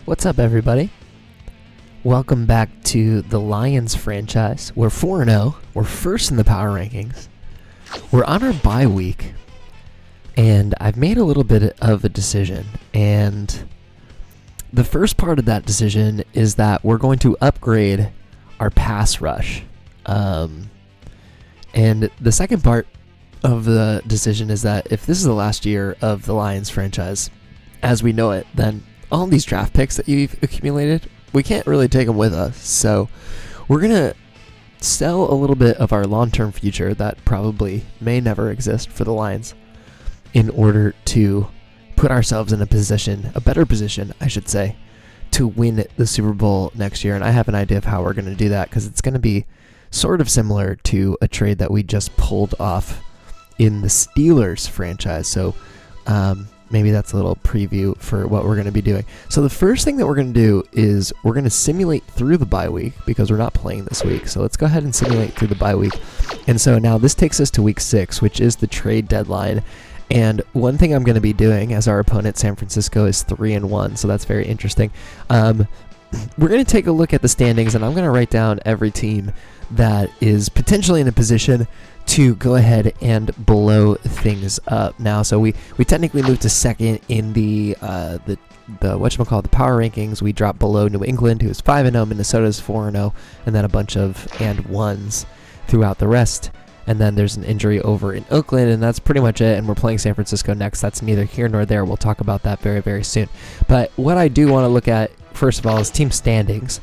What's up, everybody? Welcome back to the Lions franchise. We're 4-0. We're first in the power rankings. We're on our bye week, and I've made a little bit of a decision. And the first part of that decision is that we're going to upgrade our pass rush. And the second part of the decision is that if this is the last year of the Lions franchise as we know it, then all these draft picks that you've accumulated, we can't really take them with us. So we're going to sell a little bit of our long-term future that probably may never exist for the Lions in order to put ourselves in a better position, I should say, to win the Super Bowl next year. And I have an idea of how we're going to do that, because it's going to be sort of similar to a trade that we just pulled off in the Steelers franchise. So maybe that's a little preview for what we're going to be doing. So the first thing that we're going to do is we're going to simulate through the bye week, because we're not playing this week. So let's go ahead and simulate through the bye week. And so now this takes us to week 6, which is the trade deadline. And one thing I'm going to be doing, as our opponent San Francisco is 3-1, so that's very interesting. We're going to take a look at the standings, and I'm going to write down every team that is potentially in a position to go ahead and blow things up now. So we technically moved to second in the whatchamacallit, the power rankings. We dropped below New England, who is 5-0, Minnesota's 4-0, and then a bunch of and ones throughout the rest. And then there's an injury over in Oakland, and that's pretty much it. And we're playing San Francisco next. That's neither here nor there. We'll talk about that very, very soon. But what I do want to look at, first of all, is team standings.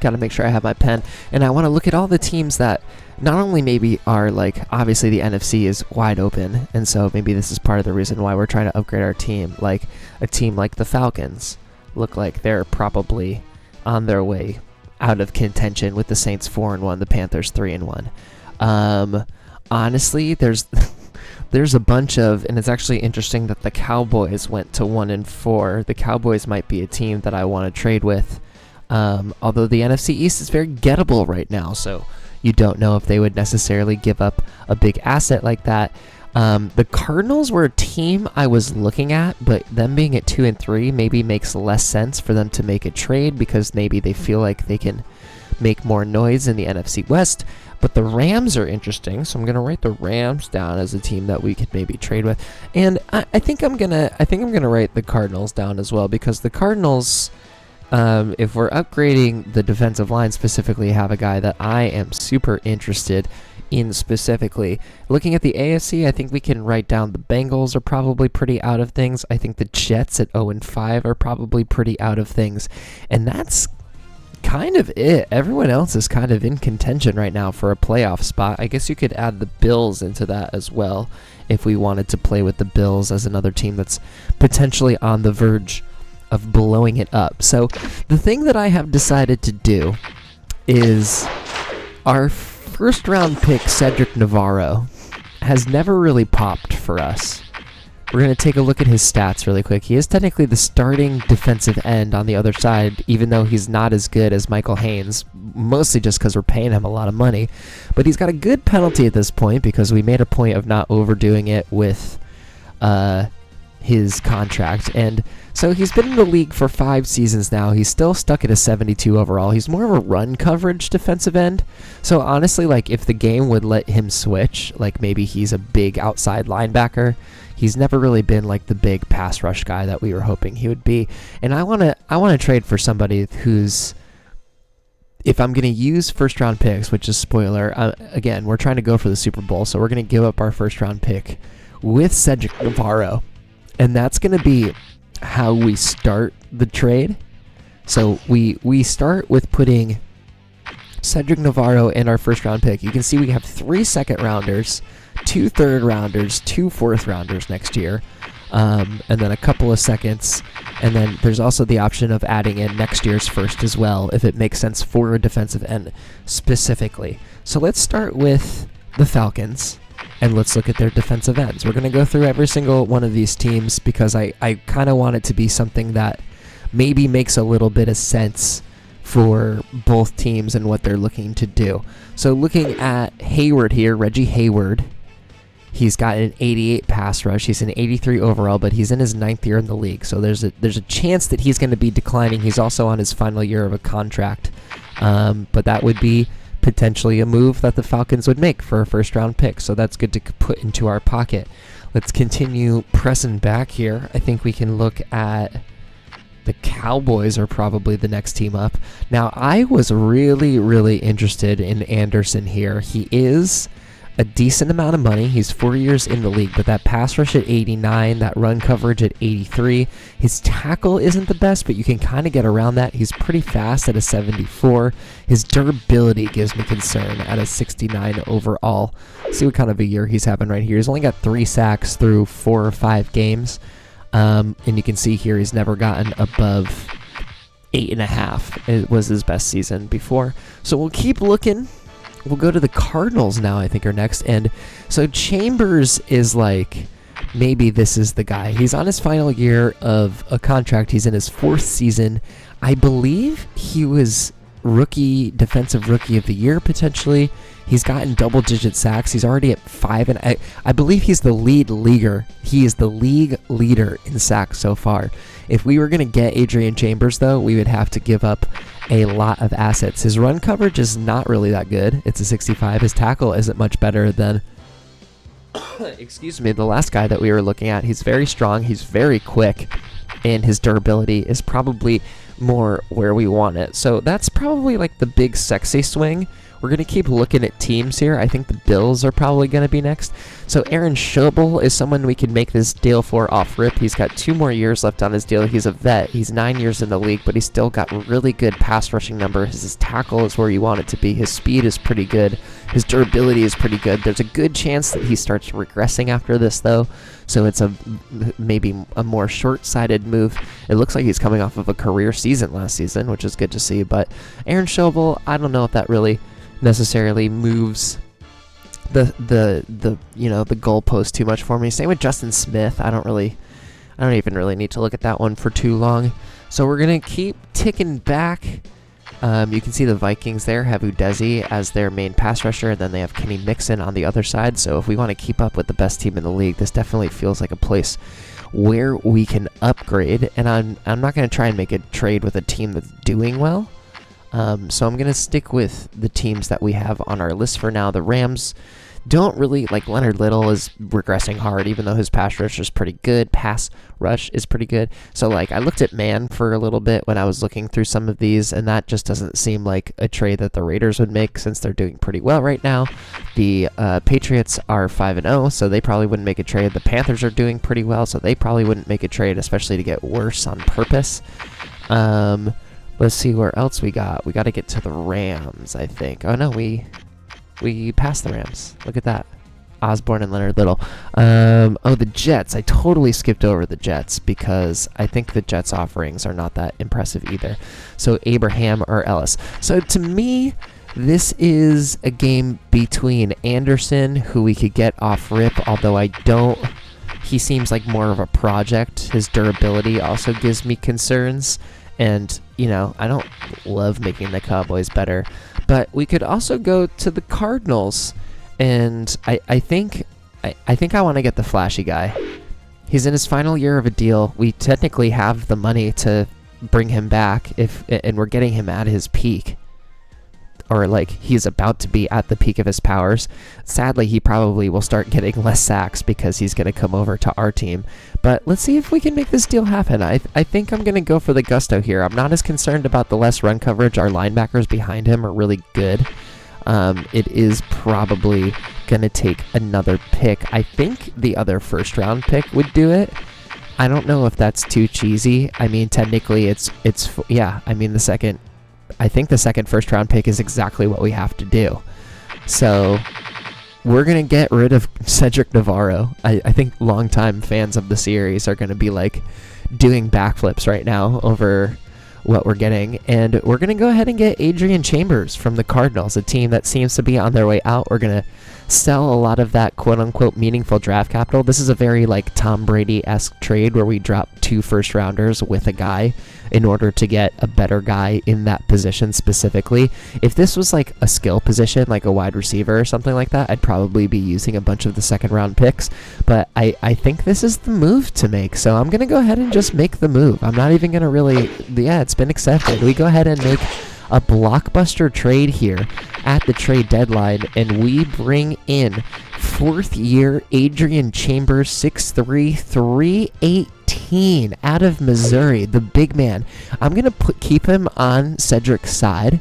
Got to make sure I have my pen. And I want to look at all the teams that not only maybe are, like, obviously the NFC is wide open, and so maybe this is part of the reason why we're trying to upgrade our team. Like a team like the Falcons look like they're probably on their way out of contention, with the Saints 4-1, the Panthers 3-1. Honestly, there's a bunch of, and it's actually interesting that the Cowboys went to 1-4. The Cowboys might be a team that I want to trade with. Although the NFC East is very gettable right now, so you don't know if they would necessarily give up a big asset like that. The Cardinals were a team I was looking at, but them being at 2-3 maybe makes less sense for them to make a trade, because maybe they feel like they can make more noise in the NFC West. But the Rams are interesting, so I'm gonna write the Rams down as a team that we could maybe trade with. And I think I'm gonna write the Cardinals down as well, because the Cardinals, if we're upgrading the defensive line specifically, have a guy that I am super interested in specifically. Looking at the AFC, I think we can write down the Bengals are probably pretty out of things. I think the Jets at 0-5 are probably pretty out of things. And that's kind of it. Everyone else is kind of in contention right now for a playoff spot. I guess you could add the Bills into that as well, if we wanted to play with the Bills as another team that's potentially on the verge of blowing it up. So the thing that I have decided to do is our first round pick, Cedric Navarro, has never really popped for us. We're going to take a look at his stats really quick. He is technically the starting defensive end on the other side, even though he's not as good as Michael Haynes, mostly just because we're paying him a lot of money. But he's got a good penalty at this point, because we made a point of not overdoing it with his contract. And so he's been in the league for 5 seasons now. He's still stuck at a 72 overall. He's more of a run coverage defensive end. So honestly, like, if the game would let him switch, like maybe he's a big outside linebacker, he's never really been like the big pass rush guy that we were hoping he would be. And I want to trade for somebody who's, if I'm going to use first round picks, which is spoiler, again, we're trying to go for the Super Bowl, so we're going to give up our first round pick with Cedric Navarro. And that's going to be how we start the trade. So we start with putting Cedric Navarro in our first round pick. You can see we have 3 second rounders, 2 third rounders, 2 fourth rounders next year, and then a couple of seconds. And then there's also the option of adding in next year's first as well, if it makes sense for a defensive end specifically. So let's start with the Falcons, and let's look at their defensive ends. We're going to go through every single one of these teams, because I kind of want it to be something that maybe makes a little bit of sense for both teams and what they're looking to do. So looking at Hayward here, Reggie Hayward, He's got an 88 pass rush. He's an 83 overall, but he's in his 9th year in the league. So there's a chance that he's going to be declining. He's also on his final year of a contract. But that would be potentially a move that the Falcons would make for a first-round pick. So that's good to put into our pocket. Let's continue pressing back here. I think we can look at the Cowboys are probably the next team up. Now, I was really, really interested in Anderson here. He is a decent amount of money. He's 4 years in the league, but that pass rush at 89, that run coverage at 83. His tackle isn't the best, but you can kind of get around that. He's pretty fast at a 74. His durability gives me concern at a 69 overall. See what kind of a year he's having right here. He's only got 3 sacks through 4 or 5 games. And you can see here he's never gotten above 8.5. It was his best season before. So we'll keep looking. We'll go to the Cardinals now, I think, are next. And so Chambers is like, maybe this is the guy. He's on his final year of a contract. He's in his 4th season. I believe he was defensive rookie of the year, potentially. He's gotten double-digit sacks. He's already at 5, and I believe he's the lead leaguer. He is the league leader in sacks so far. If we were going to get Adrian Chambers, though, we would have to give up a lot of assets. His run coverage is not really that good. It's a 65. His tackle isn't much better than, excuse me, the last guy that we were looking at. He's very strong. He's very quick, and his durability is probably more where we want it. So that's probably like the big sexy swing. We're going to keep looking at teams here. I think the Bills are probably going to be next. So Aaron Schobel is someone we can make this deal for off rip. He's got 2 more years left on his deal. He's a vet. He's 9 years in the league, but he's still got really good pass rushing numbers. His tackle is where you want it to be. His speed is pretty good. His durability is pretty good. There's a good chance that he starts regressing after this, though. So it's maybe a more short-sighted move. It looks like he's coming off of a career season last season, which is good to see. But Aaron Schobel, I don't know if that really necessarily moves the goalpost too much for me. Same with Justin Smith. I don't even really need to look at that one for too long. So we're gonna keep ticking back. You can see the Vikings there have Udezi as their main pass rusher, and then they have Kenny Mixon on the other side. So if we want to keep up with the best team in the league, this definitely feels like a place where we can upgrade. And I'm not going to try and make a trade with a team that's doing well. So I'm going to stick with the teams that we have on our list for now. The Rams don't really, like, Leonard Little is regressing hard, even though his pass rush is pretty good. Pass rush is pretty good. So, like, I looked at man for a little bit when I was looking through some of these, and that just doesn't seem like a trade that the Raiders would make since they're doing pretty well right now. The Patriots are 5-0, so they probably wouldn't make a trade. The Panthers are doing pretty well, so they probably wouldn't make a trade, especially to get worse on purpose. Let's see where else we got. We got to get to the Rams, I think. Oh, no, we passed the Rams. Look at that. Osborne and Leonard Little. The Jets. I totally skipped over the Jets because I think the Jets' offerings are not that impressive either. So Abraham or Ellis. So to me, this is a game between Anderson, who we could get off rip, although he seems like more of a project. His durability also gives me concerns. And, I don't love making the Cowboys better. But we could also go to the Cardinals. And I think I want to get the flashy guy. He's in his final year of a deal. We technically have the money to bring him back and we're getting him at his peak. Or like he's about to be at the peak of his powers. Sadly, he probably will start getting less sacks because he's going to come over to our team. But let's see if we can make this deal happen. I think I'm going to go for the gusto here. I'm not as concerned about the less run coverage. Our linebackers behind him are really good. It is probably going to take another pick. I think the other first-round pick would do it. I don't know if that's too cheesy. I mean, technically, I think the second first-round pick is exactly what we have to do. So we're going to get rid of Cedric Navarro. I think longtime fans of the series are going to be like doing backflips right now over what we're getting. And we're going to go ahead and get Adrian Chambers from the Cardinals, a team that seems to be on their way out. We're going to sell a lot of that quote-unquote meaningful draft capital. This is a very like Tom Brady-esque trade where we drop 2 first-rounders with a guy in order to get a better guy in that position specifically. If this was like a skill position, like a wide receiver or something like that, I'd probably be using a bunch of the second-round picks. But I think this is the move to make, so I'm going to go ahead and just make the move. I'm not even going to really... Yeah, it's been accepted. We go ahead and make a blockbuster trade here at the trade deadline, and we bring in 4th-year Adrian Chambers, 6'3", 318 out of Missouri, the big man. I'm going to keep him on Cedric's side.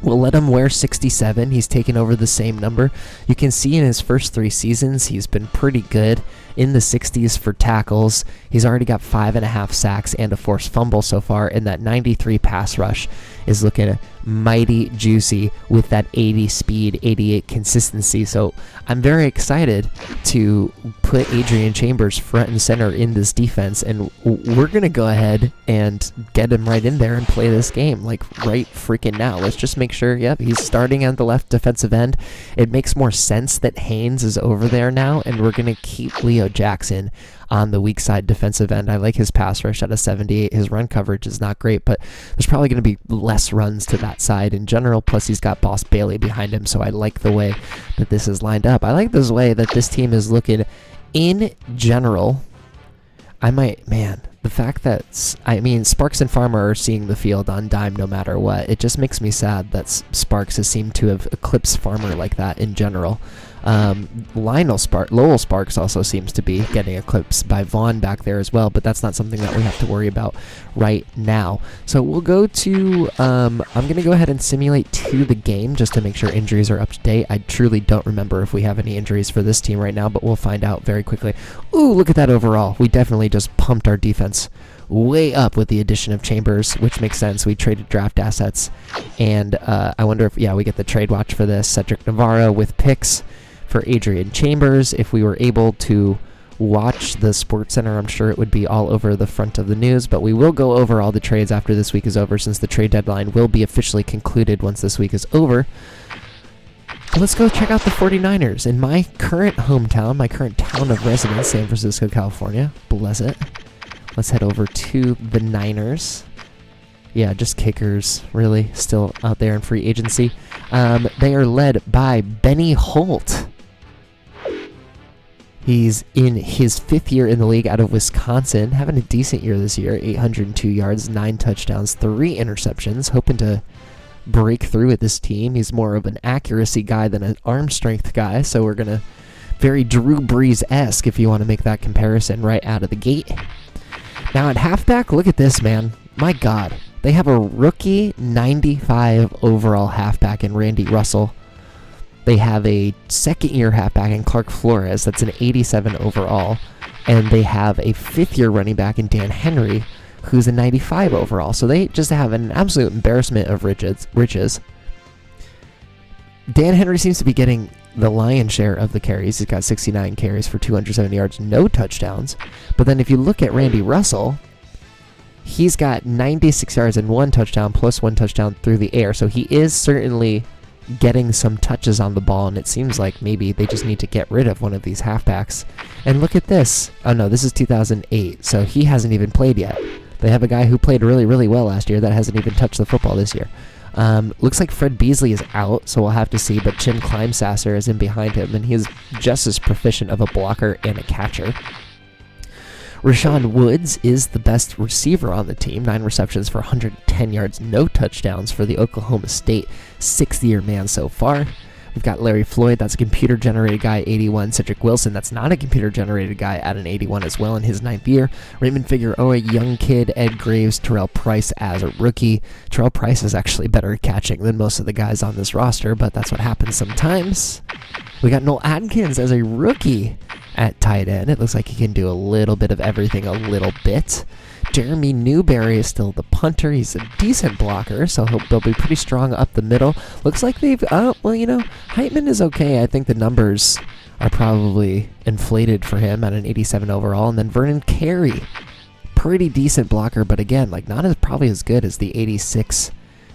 We'll let him wear 67. He's taken over the same number. You can see in his first 3 seasons, he's been pretty good in the 60s for tackles. He's already got 5.5 sacks and a forced fumble so far, and that 93 pass rush is looking mighty juicy with that 80 speed, 88 consistency. So I'm very excited to put Adrian Chambers front and center in this defense, and we're going to go ahead and get him right in there and play this game, like right freaking now. Let's just make sure, yep, he's starting at the left defensive end. It makes more sense that Haynes is over there now, and we're going to keep Leo Jackson on the weak side defensive end. I like his pass rush at a 78. His run coverage is not great, but there's probably going to be less runs to that side in general, plus he's got Boss Bailey behind him, so I like the way that this is lined up. I like this way that this team is looking in general. The fact that, Sparks and Farmer are seeing the field on dime no matter what. It just makes me sad that Sparks has seemed to have eclipsed Farmer like that in general. Lowell Sparks also seems to be getting eclipsed by Vaughn back there as well, but that's not something that we have to worry about right now. So we'll go to, I'm going to go ahead and simulate to the game just to make sure injuries are up to date. I truly don't remember if we have any injuries for this team right now, but we'll find out very quickly. Ooh, look at that overall. We definitely just pumped our defense way up with the addition of Chambers, which makes sense. We traded draft assets, and I wonder if, we get the trade watch for this. Cedric Navarro with picks for Adrian Chambers. If we were able to watch the Sports Center, I'm sure it would be all over the front of the news, but we will go over all the trades after this week is over, since the trade deadline will be officially concluded once this week is over. Let's go check out the 49ers in my current hometown, my current town of residence, San Francisco, California. Bless it. Let's head over to the Niners. Yeah, just kickers, really, still out there in free agency. They are led by Benny Holt. He's in his 5th year in the league out of Wisconsin, having a decent year this year, 802 yards, 9 touchdowns, 3 interceptions, hoping to break through with this team. He's more of an accuracy guy than an arm strength guy, so we're going to, very Drew Brees-esque if you want to make that comparison right out of the gate. Now at halfback, look at this, man. My God. They have a rookie 95 overall halfback in Randy Russell. They have a 2nd-year halfback in Clark Flores. That's an 87 overall. And they have a 5th-year running back in Dan Henry, who's a 95 overall. So they just have an absolute embarrassment of riches. Dan Henry seems to be getting the lion's share of the carries. He's got 69 carries for 270 yards, no touchdowns. But then if you look at Randy Russell, he's got 96 yards and 1 touchdown, plus 1 touchdown through the air. So he is certainly getting some touches on the ball, and it seems like maybe they just need to get rid of one of these halfbacks. And look at this. Oh no, this is 2008, so he hasn't even played yet. They have a guy who played really, really well last year that hasn't even touched the football this year. Looks like Fred Beasley is out, so we'll have to see, but Jim Klimsasser is in behind him, and he's just as proficient of a blocker and a catcher. Rashawn Woods is the best receiver on the team, 9 receptions for 110 yards, no touchdowns for the Oklahoma State 6th-year man so far. We've got Larry Floyd, that's a computer-generated guy, 81. Cedric Wilson, that's not a computer-generated guy, at an 81 as well in his 9th year. Raymond Figueroa, young kid. Ed Graves, Terrell Price as a rookie. Terrell Price is actually better at catching than most of the guys on this roster, but that's what happens sometimes. We got Noel Adkins as a rookie at tight end. It looks like he can do a little bit of everything a little bit. Jeremy Newberry is still the punter. He's a decent blocker, so they'll be pretty strong up the middle. Looks like they've, Heitman is okay. I think the numbers are probably inflated for him at an 87 overall. And then Vernon Carey, pretty decent blocker, but again, like not as probably as good as the 86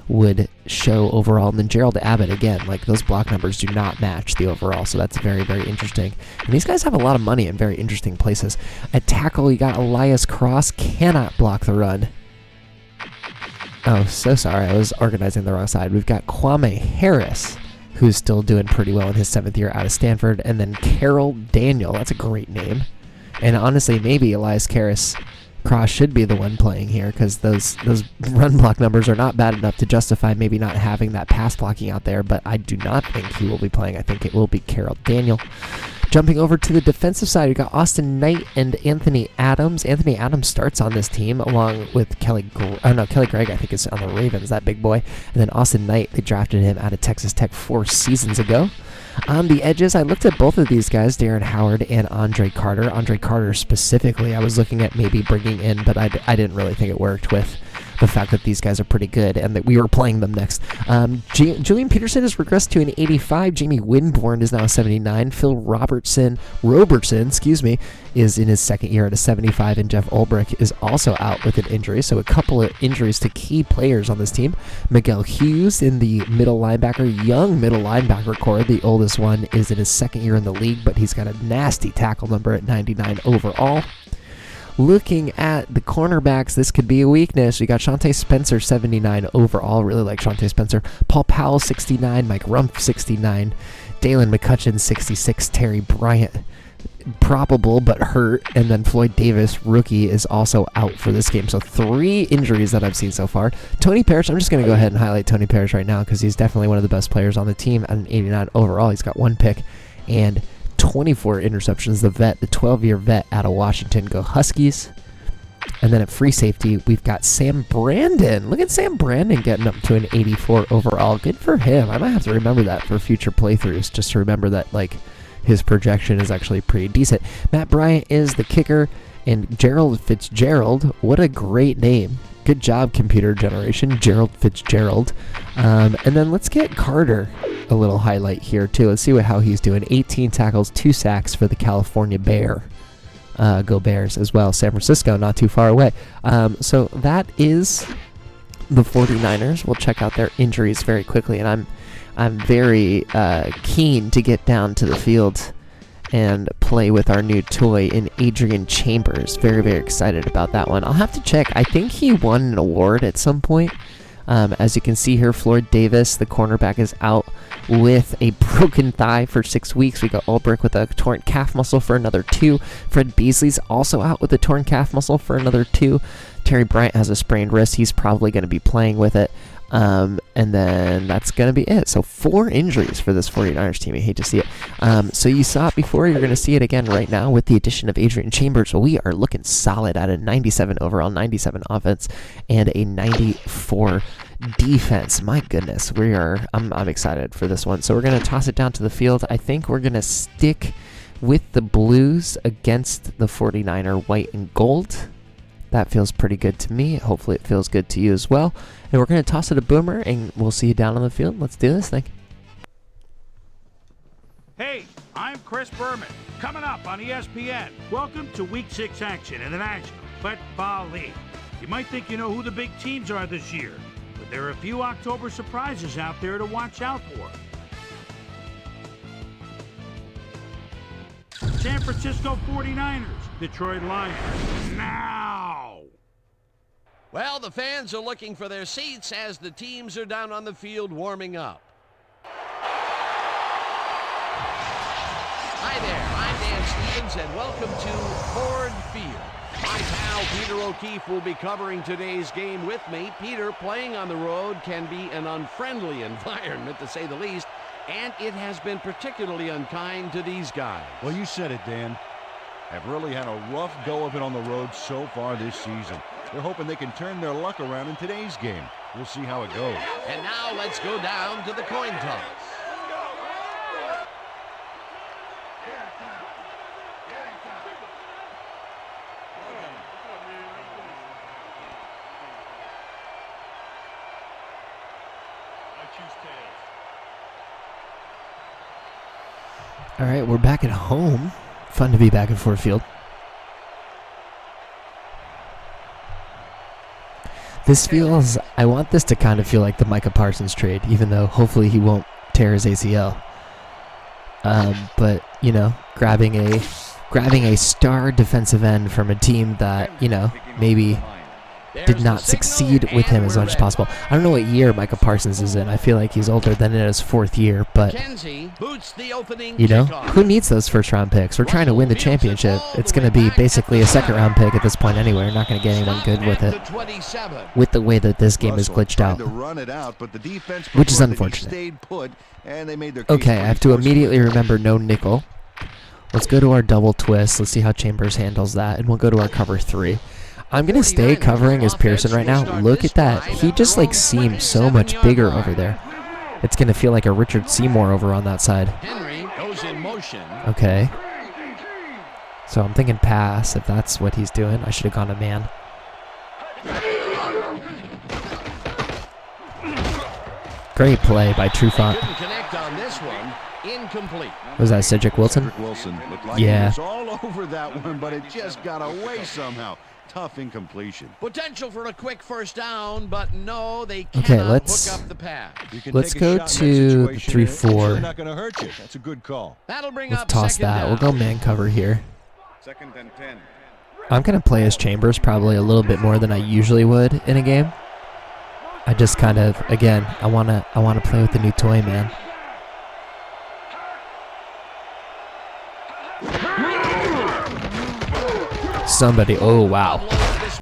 would show overall. And then Gerald Abbott, again, like those block numbers do not match the overall, so that's very, very interesting. And these guys have a lot of money in very interesting places. At tackle, you got Elias Cross, cannot block the run. Oh, so sorry, I was organizing the wrong side. We've got Kwame Harris, who's still doing pretty well in his 7th year out of Stanford, and then Carroll Daniel. That's a great name. And honestly, maybe Elias Cross should be the one playing here, because those run block numbers are not bad enough to justify maybe not having that pass blocking out there, but I do not think he will be playing. I think it will be Carroll Daniel. Jumping over to the defensive side, we got Austin Knight and Anthony Adams. Anthony Adams starts on this team along with Kelly Gregg, I think is on the Ravens, that big boy. And then Austin Knight, they drafted him out of Texas Tech 4 seasons ago. On the edges, I looked at both of these guys, Darren Howard and Andre Carter. Andre Carter specifically, I was looking at maybe bringing in, but I didn't really think it worked with the fact that these guys are pretty good and that we were playing them next. Julian Peterson has regressed to an 85. Jamie Winborn is now a 79. Phil Robertson, is in his 2nd year at a 75, and Jeff Ulbrich is also out with an injury. So a couple of injuries to key players on this team. Miguel Hughes in the young middle linebacker core. The oldest one is in his 2nd year in the league, but he's got a nasty tackle number at 99 overall. Looking at the cornerbacks, this could be a weakness. We got Shante Spencer, 79 overall. Really like Shante Spencer. Paul Powell, 69. Mike Rumpf, 69. Dalen McCutcheon, 66. Terry Bryant, probable but hurt. And then Floyd Davis, rookie, is also out for this game. So 3 injuries that I've seen so far. Tony Parrish, I'm just going to go ahead and highlight Tony Parrish right now because he's definitely one of the best players on the team at an 89 overall. He's got 1 pick and 24 interceptions. The 12-year vet out of Washington. Go Huskies. And then at free safety, we've got Sam Brandon. Look at Sam Brandon getting up to an 84 overall. Good for him. I might have to remember that for future playthroughs, just to remember that like his projection is actually pretty decent. Matt Bryant is the kicker, and Gerald Fitzgerald. What a great name. Good job, computer generation. Gerald Fitzgerald. And then let's get Carter a little highlight here too. Let's see how he's doing. 18 tackles, 2 sacks for the California Bear. Go Bears as well. San Francisco, not too far away. So that is the 49ers. We'll check out their injuries very quickly, and I'm very keen to get down to the field and play with our new toy in Adrian Chambers. Very, very excited about that one. I'll have to check. I think he won an award at some point. As you can see here, Floyd Davis, the cornerback, is out with a broken thigh for 6 weeks. We got Ulbrich with a torn calf muscle for another 2. Fred Beasley's also out with a torn calf muscle for another 2. Terry Bryant has a sprained wrist. He's probably going to be playing with it. And then that's going to be it. So 4 injuries for this 49ers team. I hate to see it. So you saw it before. You're going to see it again right now with the addition of Adrian Chambers. So we are looking solid at a 97 overall, 97 offense, and a 94 defense. My goodness, I'm excited for this one. So we're going to toss it down to the field. I think we're going to stick with the Blues against the 49er white and gold. That feels pretty good to me. Hopefully it feels good to you as well. And we're going to toss it to Boomer, and we'll see you down on the field. Let's do this thing. Hey, I'm Chris Berman. Coming up on ESPN, welcome to Week 6 action in the National Football League. You might think you know who the big teams are this year, but there are a few October surprises out there to watch out for. San Francisco 49ers, Detroit Lions. Now! Well, the fans are looking for their seats as the teams are down on the field warming up. Hi there, I'm Dan Stevens, and welcome to Ford Field. My pal Peter O'Keefe will be covering today's game with me. Peter, playing on the road can be an unfriendly environment, to say the least, and it has been particularly unkind to these guys. Well, you said it, Dan. Have really had a rough go of it on the road so far this season. They're hoping they can turn their luck around in today's game. We'll see how it goes. And now let's go down to the coin toss. All right, we're back at home. Fun to be back at Ford Field. This feels, I want this to kind of feel like the Micah Parsons trade, even though hopefully he won't tear his ACL. But, you know, grabbing a star defensive end from a team that, you know, maybe did not succeed with him as much as possible. I don't know what year Micah Parsons is in. I feel like he's older than in his 4th year, but, you know, who needs those first-round picks? We're trying to win the championship. It's going to be basically a second-round pick at this point anyway. We're not going to get anyone good with it, with the way that this game is glitched out, which is unfortunate. Okay, I have to immediately remember no nickel. Let's go to our double twist. Let's see how Chambers handles that, and we'll go to our cover 3. I'm going to stay covering as Pearson right now. Look at that. He just, like, seems so much bigger over there. It's going to feel like a Richard Seymour over on that side. Okay. So I'm thinking pass. If that's what he's doing, I should have gone to man. Great play by Trufant. Was that Cedric Wilson? Yeah. He was all over that one, but it just got away somehow. Tough incompletion. Potential for a quick first down, but no, they cannot hook up the pass. Let's go to 3-4. Not going to hurt you. That's a good call. That'll bring Let's up toss that. down. We'll go man cover here. 2nd and 10. I'm going to play as Chambers probably a little bit more than I usually would in a game. I just kind of, again, I want to play with the new toy, man. Somebody, oh wow.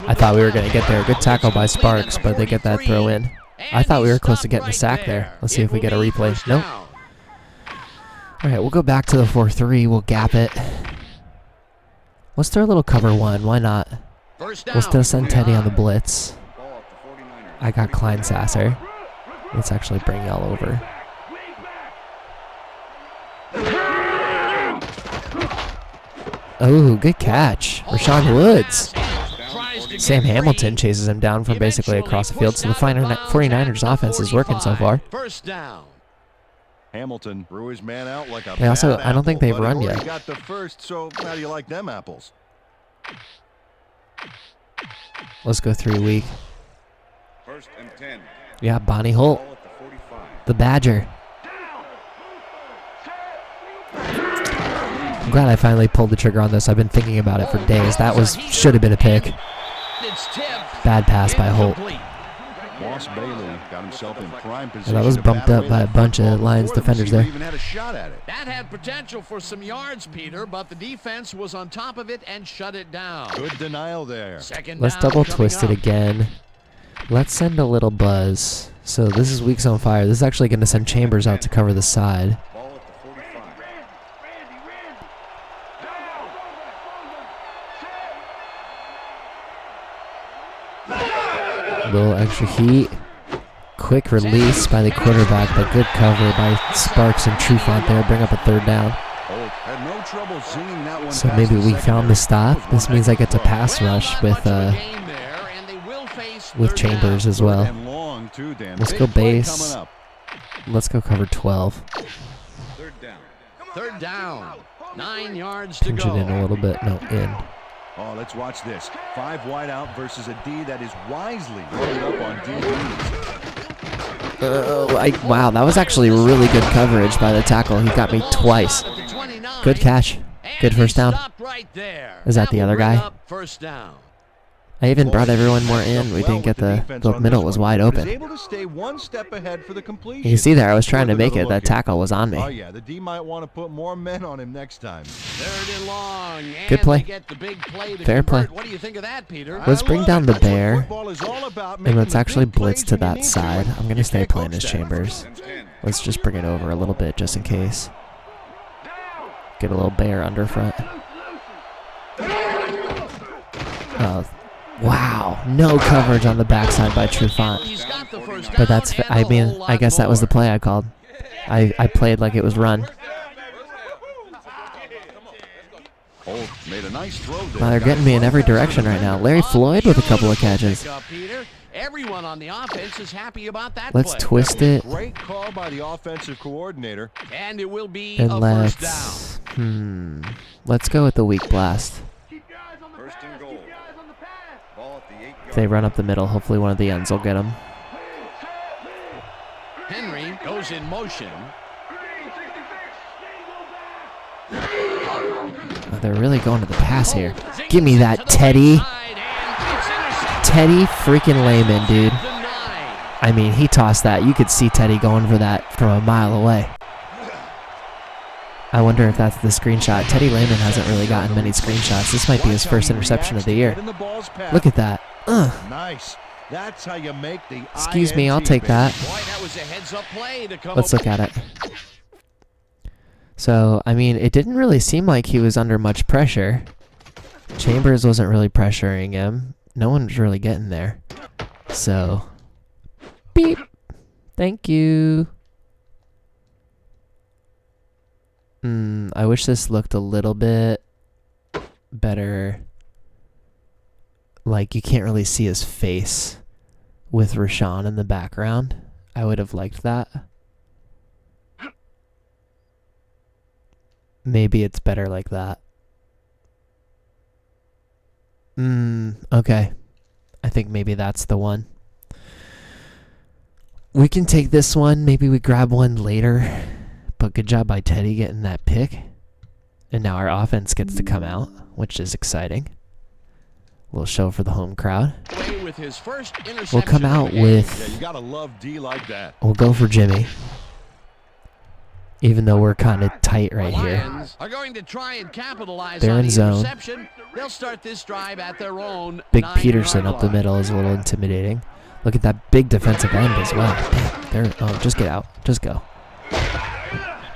I thought we were going to get there. Good tackle by Sparks, but they get that throw in. I thought we were close to getting a sack there. Let's see if we get a replay. Nope. All right, we'll go back to the 4-3. We'll gap it. Let's throw a little cover 1. Why not? We'll still send Teddy on the blitz. I got Klein Sasser. Let's actually bring y'all over. Oh, good catch. Rashawn Woods. Sam Hamilton chases him down from basically across the field, so the 49ers offense is working so far. First down. Hamilton threw his man out like a They also, I don't think they've run yet. Got the first, so how do you like them apples? Let's go 3 week. 1st and 10. Yeah, Bonnie Holt, the Badger. I'm glad I finally pulled the trigger on this. I've been thinking about it for days. That should have been a pick. Bad pass by Holt. Moss Bailey got himself in prime position. That was bumped up by a bunch of Lions defenders there. Even had a shot at it. That had potential for some yards, Peter, but the defense was on top of it and shut it down. Good denial there. Let's double twist it again. Let's send a little buzz. So this is Weeks on Fire. This is actually going to send Chambers out to cover the side. Little extra heat. Quick release by the quarterback, but good cover by Sparks and Trufant there. Bring up a 3rd down. So maybe we found the stop. This means I get to pass rush with Chambers as well. Let's go base. Let's go cover 12. 3rd down. 9 yards to Pinch go. it in a little bit. No, in. Oh, let's watch this. 5 wide out versus a D that is wisely loaded up on DBs. Wow, that was actually really good coverage by the tackle. He got me twice. Good catch. Good first down. Is that the other guy? First down. I even brought everyone more in. We didn't get the middle was wide open. Able to stay one step ahead for the completion. You can see there, I was trying to make it. That tackle was on Oh me. yeah, the D might want to put more men on him next time. 3rd and long. Good play. They get the big play to Fair play. convert. What do you think of that, Peter? Let's bring down the bear, and And let's actually blitz to that side. I'm going to stay playing as Chambers. Let's just bring it over a little bit just in case. Get a little bear under front. Wow, no coverage on the backside by Trufant. But that's, I mean, I guess that was the play I called. I played like it was run. Made a nice throw there. Wow, they're getting me in every direction right now. Larry Floyd with a couple of catches. Everyone on the offense is happy about that Let's play. twist it. Great call by the offensive coordinator. And it will be And a let's, first down. let's go with the weak blast. First and goal. Ball If they run up the middle, hopefully one of the ends will get him. Henry goes in motion. Oh, they're really going to the pass here. Give me that, Teddy. Teddy freaking Lehman, dude. I mean, he tossed that. You could see Teddy going for that from a mile away. I wonder if that's the screenshot. Teddy Lehman hasn't really gotten many screenshots. This might be his first interception of the year. Look at that. Nice. That's how you make the Excuse me, I'll take that. Let's look at it. So, I mean, it didn't really seem like he was under much pressure. Chambers wasn't really pressuring him. No one was really getting there. So, beep. Thank you. I wish this looked a little bit better. Like, you can't really see his face with Rashawn in the background. I would have liked that. Maybe it's better like that. Okay. I think maybe that's the one. We can take this one. Maybe we grab one later. But good job by Teddy getting that pick. And now our offense gets to come out, which is exciting. Little show for the home crowd. We'll come out with... Yeah, you gotta love D like that. We'll go for Jimmy. Even though we're kind of tight right here. Are going to try and capitalize They're on in the zone. interception. They'll start this drive at their own Big 9-yard Peterson up the line. middle is a little intimidating. Look at that big defensive end as well. Damn, oh, just get out. Just go.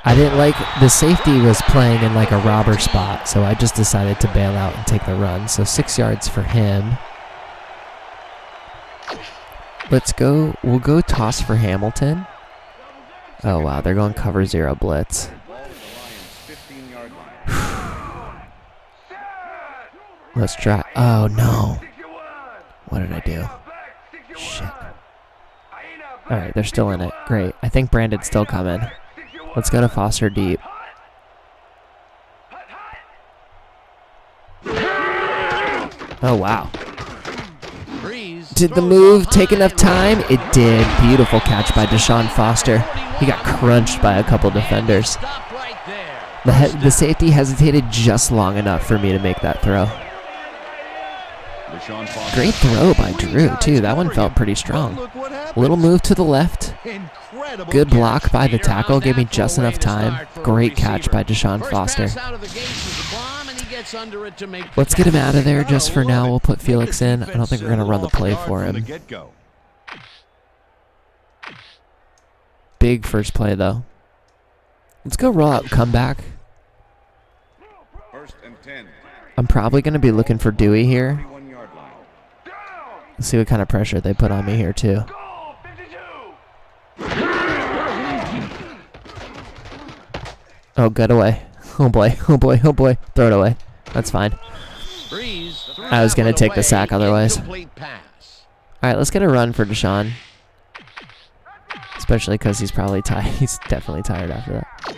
I didn't like the safety was playing in like a robber spot, so I just decided to bail out and take the run. So 6 yards for him. Let's go. We'll go toss for Hamilton. Oh, wow. They're going cover 0 blitz. Let's try. Oh, no. What did I do? Shit. All right, they're still in it. Great. I think Brandon's still coming. Let's go to Foster deep. Oh, wow. Did the move take enough time? It did. Beautiful catch by Deshaun Foster. He got crunched by a couple defenders. The safety hesitated just long enough for me to make that throw. Great throw by Drew, too. That one felt pretty strong. Little move to the left. Good block by the tackle. Gave me just enough time. Great catch by Deshaun Foster. Let's get him out of there just for now. We'll put Felix in. I don't think we're going to run the play for him. Big first play, though. Let's go roll out comeback. I'm probably going to be looking for Dewey here. Let's see what kind of pressure they put on me here, too. Oh, good away. Oh, boy. Oh, boy. Oh, boy. Throw it away. That's fine. I was going to take the sack otherwise. All right, let's get a run for Deshaun. Especially because he's probably tired. He's definitely tired after that.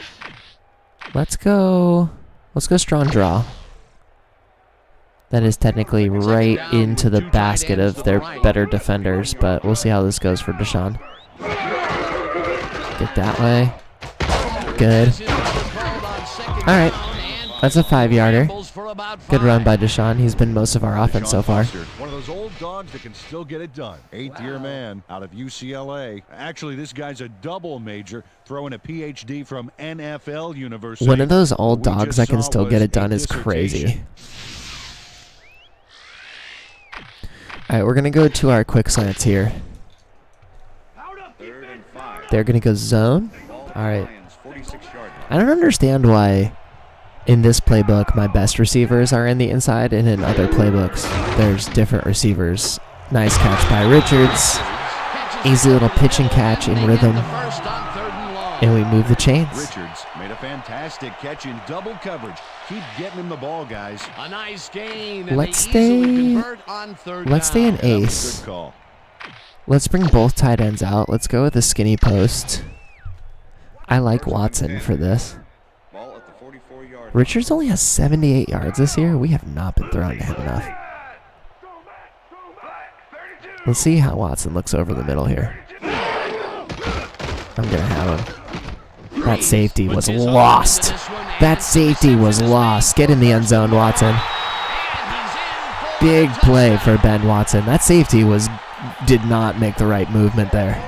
Let's go strong draw. That is technically right into the basket of their better defenders, but we'll see how this goes for Deshaun. Get that way. Good. All right. That's a 5-yarder. Good run by Deshaun. He's been most of our offense so far. One of those old dogs that can still get it done. 8th-year man out of UCLA. Actually, this guy's a double major, throwing a PhD from NFL University. One of those old dogs that can still get it done is crazy. All right, we're going to go to our quick slants here. They're going to go zone. All right. I don't understand why in this playbook my best receivers are in the inside and in other playbooks there's different receivers. Nice catch by Richards. Easy little pitch and catch in rhythm. And we move the chains. Richards made a fantastic catch in double coverage. Keep getting him the ball, guys. A nice gain. Let's stay an ace. Good call. Let's bring both tight ends out. Let's go with a skinny post. I like Watson for this. Richards only has 78 yards this year. We have not been throwing to him enough. Let's see how Watson looks over the middle here. I'm going to have him. That safety was lost. That safety was lost. Get in the end zone, Watson. Big play for Ben Watson. That safety did not make the right movement there.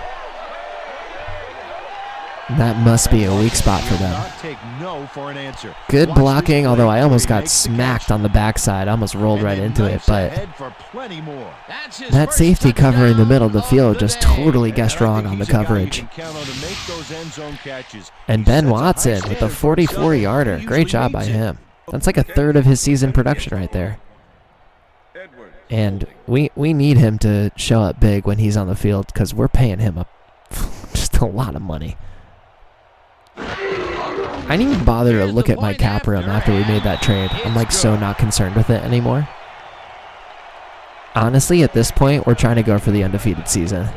That must be a weak spot for them. Good blocking, although I almost got smacked on the backside. I almost rolled right into it, but that safety covering the middle of the field just totally guessed wrong on the coverage. And Ben Watson with a 44-yarder. Great job by him. That's like a third of his season production right there. And we need him to show up big when he's on the field because we're paying him just a lot of money. I didn't even bother to look at my cap room after we made that trade. I'm like so not concerned with it anymore. Honestly, at this point, we're trying to go for the undefeated season.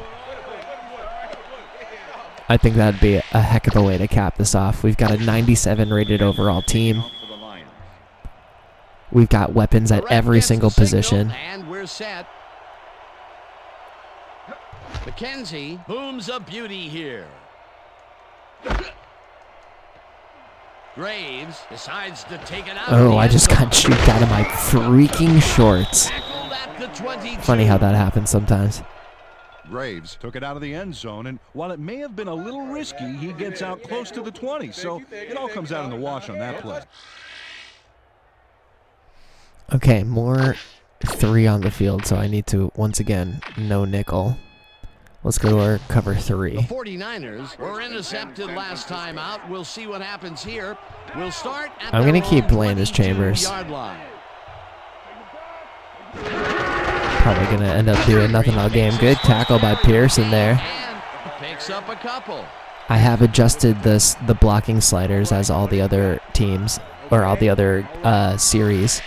I think that'd be a heck of a way to cap this off. We've got a 97 rated overall team. We've got weapons at every single position. And we're set. McKenzie booms a beauty here. Graves decides to take it out. Oh, I just got juked out of my freaking shorts. Funny how that happens sometimes. Graves took it out of the end zone, and while it may have been a little risky, he gets out close to the 20, so it all comes out in the wash on that play. Okay, more 3 on the field, so I need to, once again, no nickel. Let's go to our cover 3. The 49ers were intercepted last time out. We'll see what happens here. We'll start at I'm going to keep Landis Chambers. line. Probably going to end up doing nothing all game. Good tackle by Pearson there. And picks up a couple. I have adjusted the blocking sliders as all the other teams, or all the other series,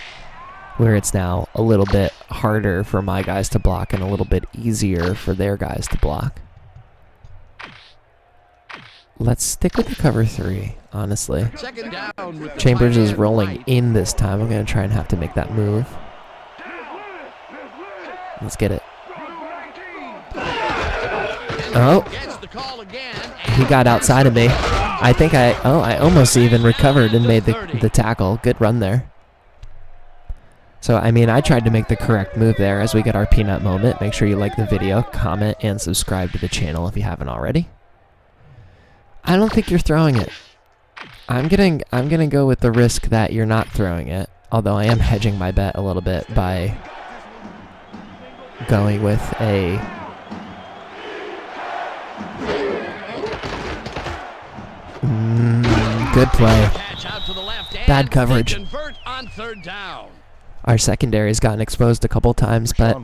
where it's now a little bit harder for my guys to block and a little bit easier for their guys to block. Let's stick with the cover 3, honestly. Second down with the Chambers is right. rolling in this time. I'm going to try and have to make that move. Let's get it. Oh, Gets the call again, he got outside of me. I think I almost even recovered and made the tackle. Good run there. So, I mean, I tried to make the correct move there as we get our peanut moment. Make sure you like the video, comment, and subscribe to the channel if you haven't already. I don't think you're throwing it. I'm gonna go with the risk that you're not throwing it, although I am hedging my bet a little bit by going with a good play. Catch out to the left end. Bad coverage. They convert on third down. Our secondary has gotten exposed a couple times, but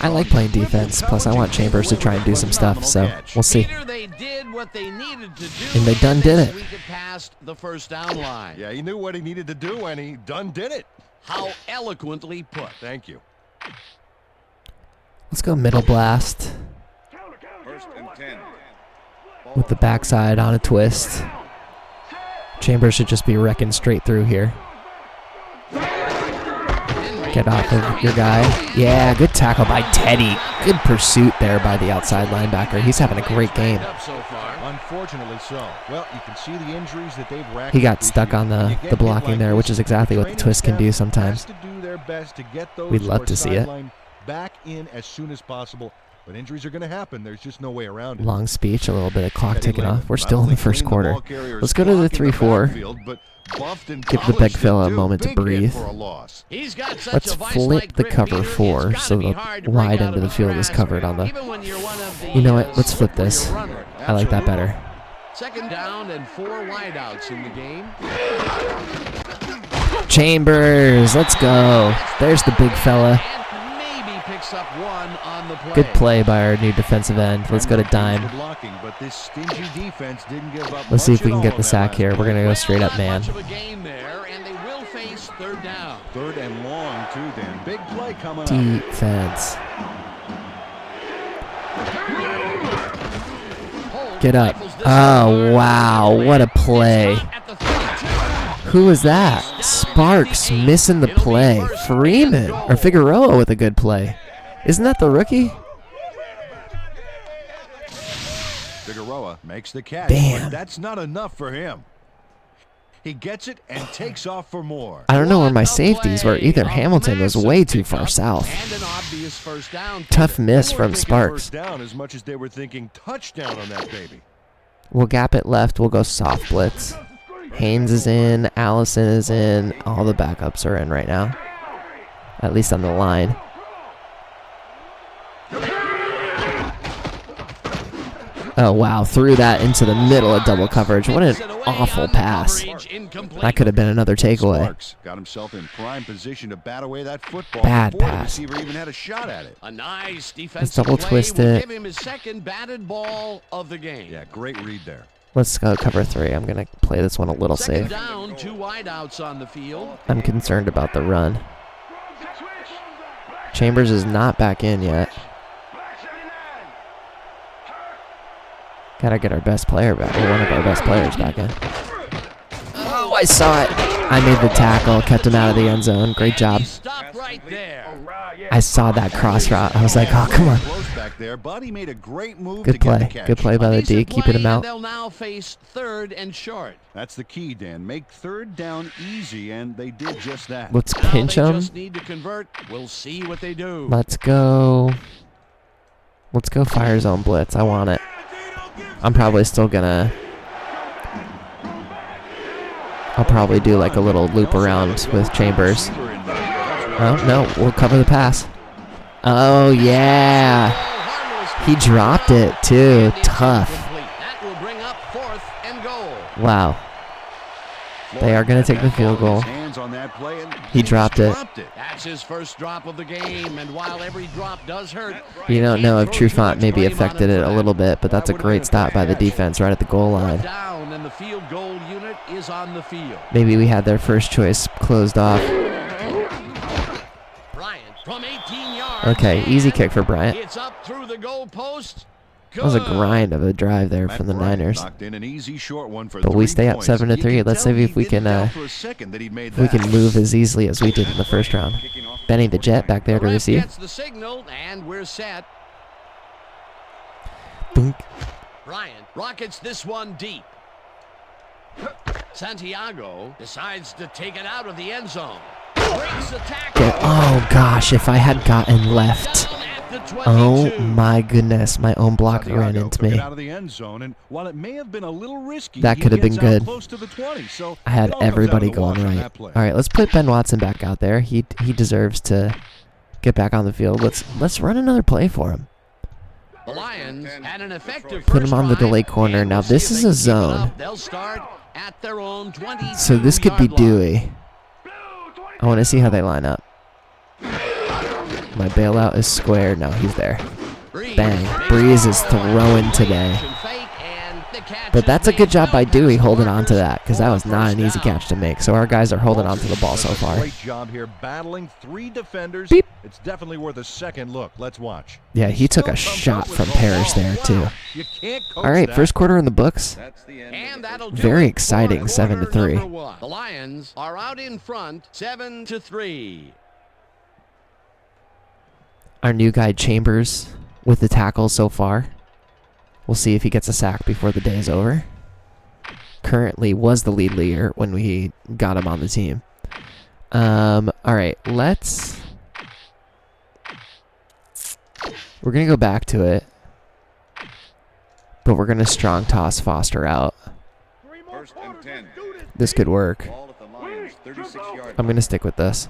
I like playing defense. Plus, I want Chambers to try and do some stuff, so we'll see. Peter, they did what they needed to do, And they done did it. We get past the first down line. Yeah, he knew what he needed to do, and he done did it. How eloquently put. Thank you. Let's go middle blast First and 10. with the backside on a twist. Chambers should just be wrecking straight through here. Get off of your guy. Yeah, good tackle by Teddy. Good pursuit there by the outside linebacker. He's having a great game. Unfortunately so. Well, you can see the injuries that they've racked. He got stuck on the blocking there, which is exactly what the twist can do sometimes. We'd love to see it. Back in as soon as possible, but injuries are going to happen. There's just no way around it. Long speech, a little bit of clock ticking off. We're still in the first quarter. Let's go to the 3-4. Give the big fella a moment to breathe. Let's flip the cover 4 so the wide end of the field is covered on the... You know what? Let's flip this. I like that better. Second down and 4 wideouts in the game. Chambers, let's go. There's the big fella. And maybe picks up 1 on the play. Good play by our new defensive end. Let's go to dime. Let's see if we can get the sack here. We're going to go straight up man. Much of a gain there, and they will face third down. Third and long, too, Dan. Big play coming up. Defense. Get up. Oh, wow. What a play. Who was that? Sparks missing the play. Freeman or Figueroa with a good play. Isn't that the rookie? Figueroa makes the catch. Damn. But that's not enough for him. He gets it and takes off for more. I don't know where my safeties were either. Hamilton was way too far south. And an obvious first down. Tough miss They from weren't thinking Sparks. first down as much as they were thinking touchdown on that baby. We'll gap it left. We'll go soft blitz. Haynes is in. Allison is in. All the backups are in right now. At least on the line. Oh, wow. Threw that into the middle of double coverage. What an awful pass. That could have been another takeaway. Sparks got himself in prime position to bat away that football. Bad before pass. The receiver even had a shot at it. A nice defensive double play twist will it. give him his second batted ball of the game. Yeah, great read there. Let's go cover 3. I'm going to play this one a little Second safe. down, 2 wideouts on the field. I'm concerned about the run. Chambers is not back in yet. Gotta get our best player back, or one of our best players back in. Oh, I saw it. I made the tackle, kept him out of the end zone. Great job. He stopped right there. I saw that cross route. I was like, oh, come on. Close back there, but he made a great move Good to get play. the catch. Good play by the D, keeping him out. They'll now face 3rd and short. That's the key, Dan. Make third down easy, and they did just that. Let's Now pinch they him. just need to convert. We'll see what they do. Let's go. Let's go fire zone blitz. I want it. I'm probably still gonna. I'll probably do like a little loop around with Chambers. Oh, no. We'll cover the pass. Oh, yeah. He dropped it, too. Tough. That will bring up 4th and goal. Wow. They are going to take the field goal. Hands on that play, and He dropped it. That's his first drop of the game, and while every drop does hurt, You don't know if Trufant maybe affected it a little bit, but that's a great stop by the defense right at the goal line. down, and the field goal unit is on the field. Maybe we had their first choice closed off. Bryant from 18 yards. Okay, easy kick for Bryant. It's up through the goal post. That was a grind of a drive there from the Niners. knocked in an easy short one for But we 3 stay up points. 7-3. You can Let's tell see if he we didn't can doubt for a second that he'd made we can that. move as easily as we did in the first round. Benny the Jet back there to The ref receive. gets the signal, and we're set. Boink. Bryant rockets this one deep. Santiago decides to take it out of the end zone. Breaks the tackle. Oh gosh, if I had gotten left. Down at the 22. Oh my goodness, my own block ran Santiago into took it me. out of the end zone, and while it may have been a little risky, That he could have been gets out good. close to the 20, so I had it all comes everybody down to the wash going on right. that play. All right, let's put Ben Watson back out there. He deserves to get back on the field. Let's run another play for him. The Lions had an effective Put him first on the drive, delay corner. and Now, we'll see this if is they a can keep it zone. up. They'll start at their own 22 So this could be yard line. Dewey. I want to see how they line up. My bailout is square. No, he's there. Breeze Bang. makes Breeze a is throwing today. fake, and the catch But that's a is good made. job by Well Dewey past holding the on to markers that, because that for was not first an easy down. catch to make. So our guys are holding on to the ball so Does a far. Great job here battling 3 defenders. Beep. It's definitely worth a second look. Let's watch. Yeah, he took a Still comes shot up with from the Parrish ball. there, Wow. too. You can't coach All right, that. first quarter in the books. That's the end. And that'll do Very it for exciting, quarter 7-3. number 1. The Lions are out in front, 7-3. Our new guy Chambers with the tackles so far. We'll see if he gets a sack before the day is over. Currently was the lead leader when we got him on the team. All right, we're going to go back to it. But we're going to strong toss Foster out. First and 10. This could work. Ball at the Lions' 36-yard I'm going to stick with this.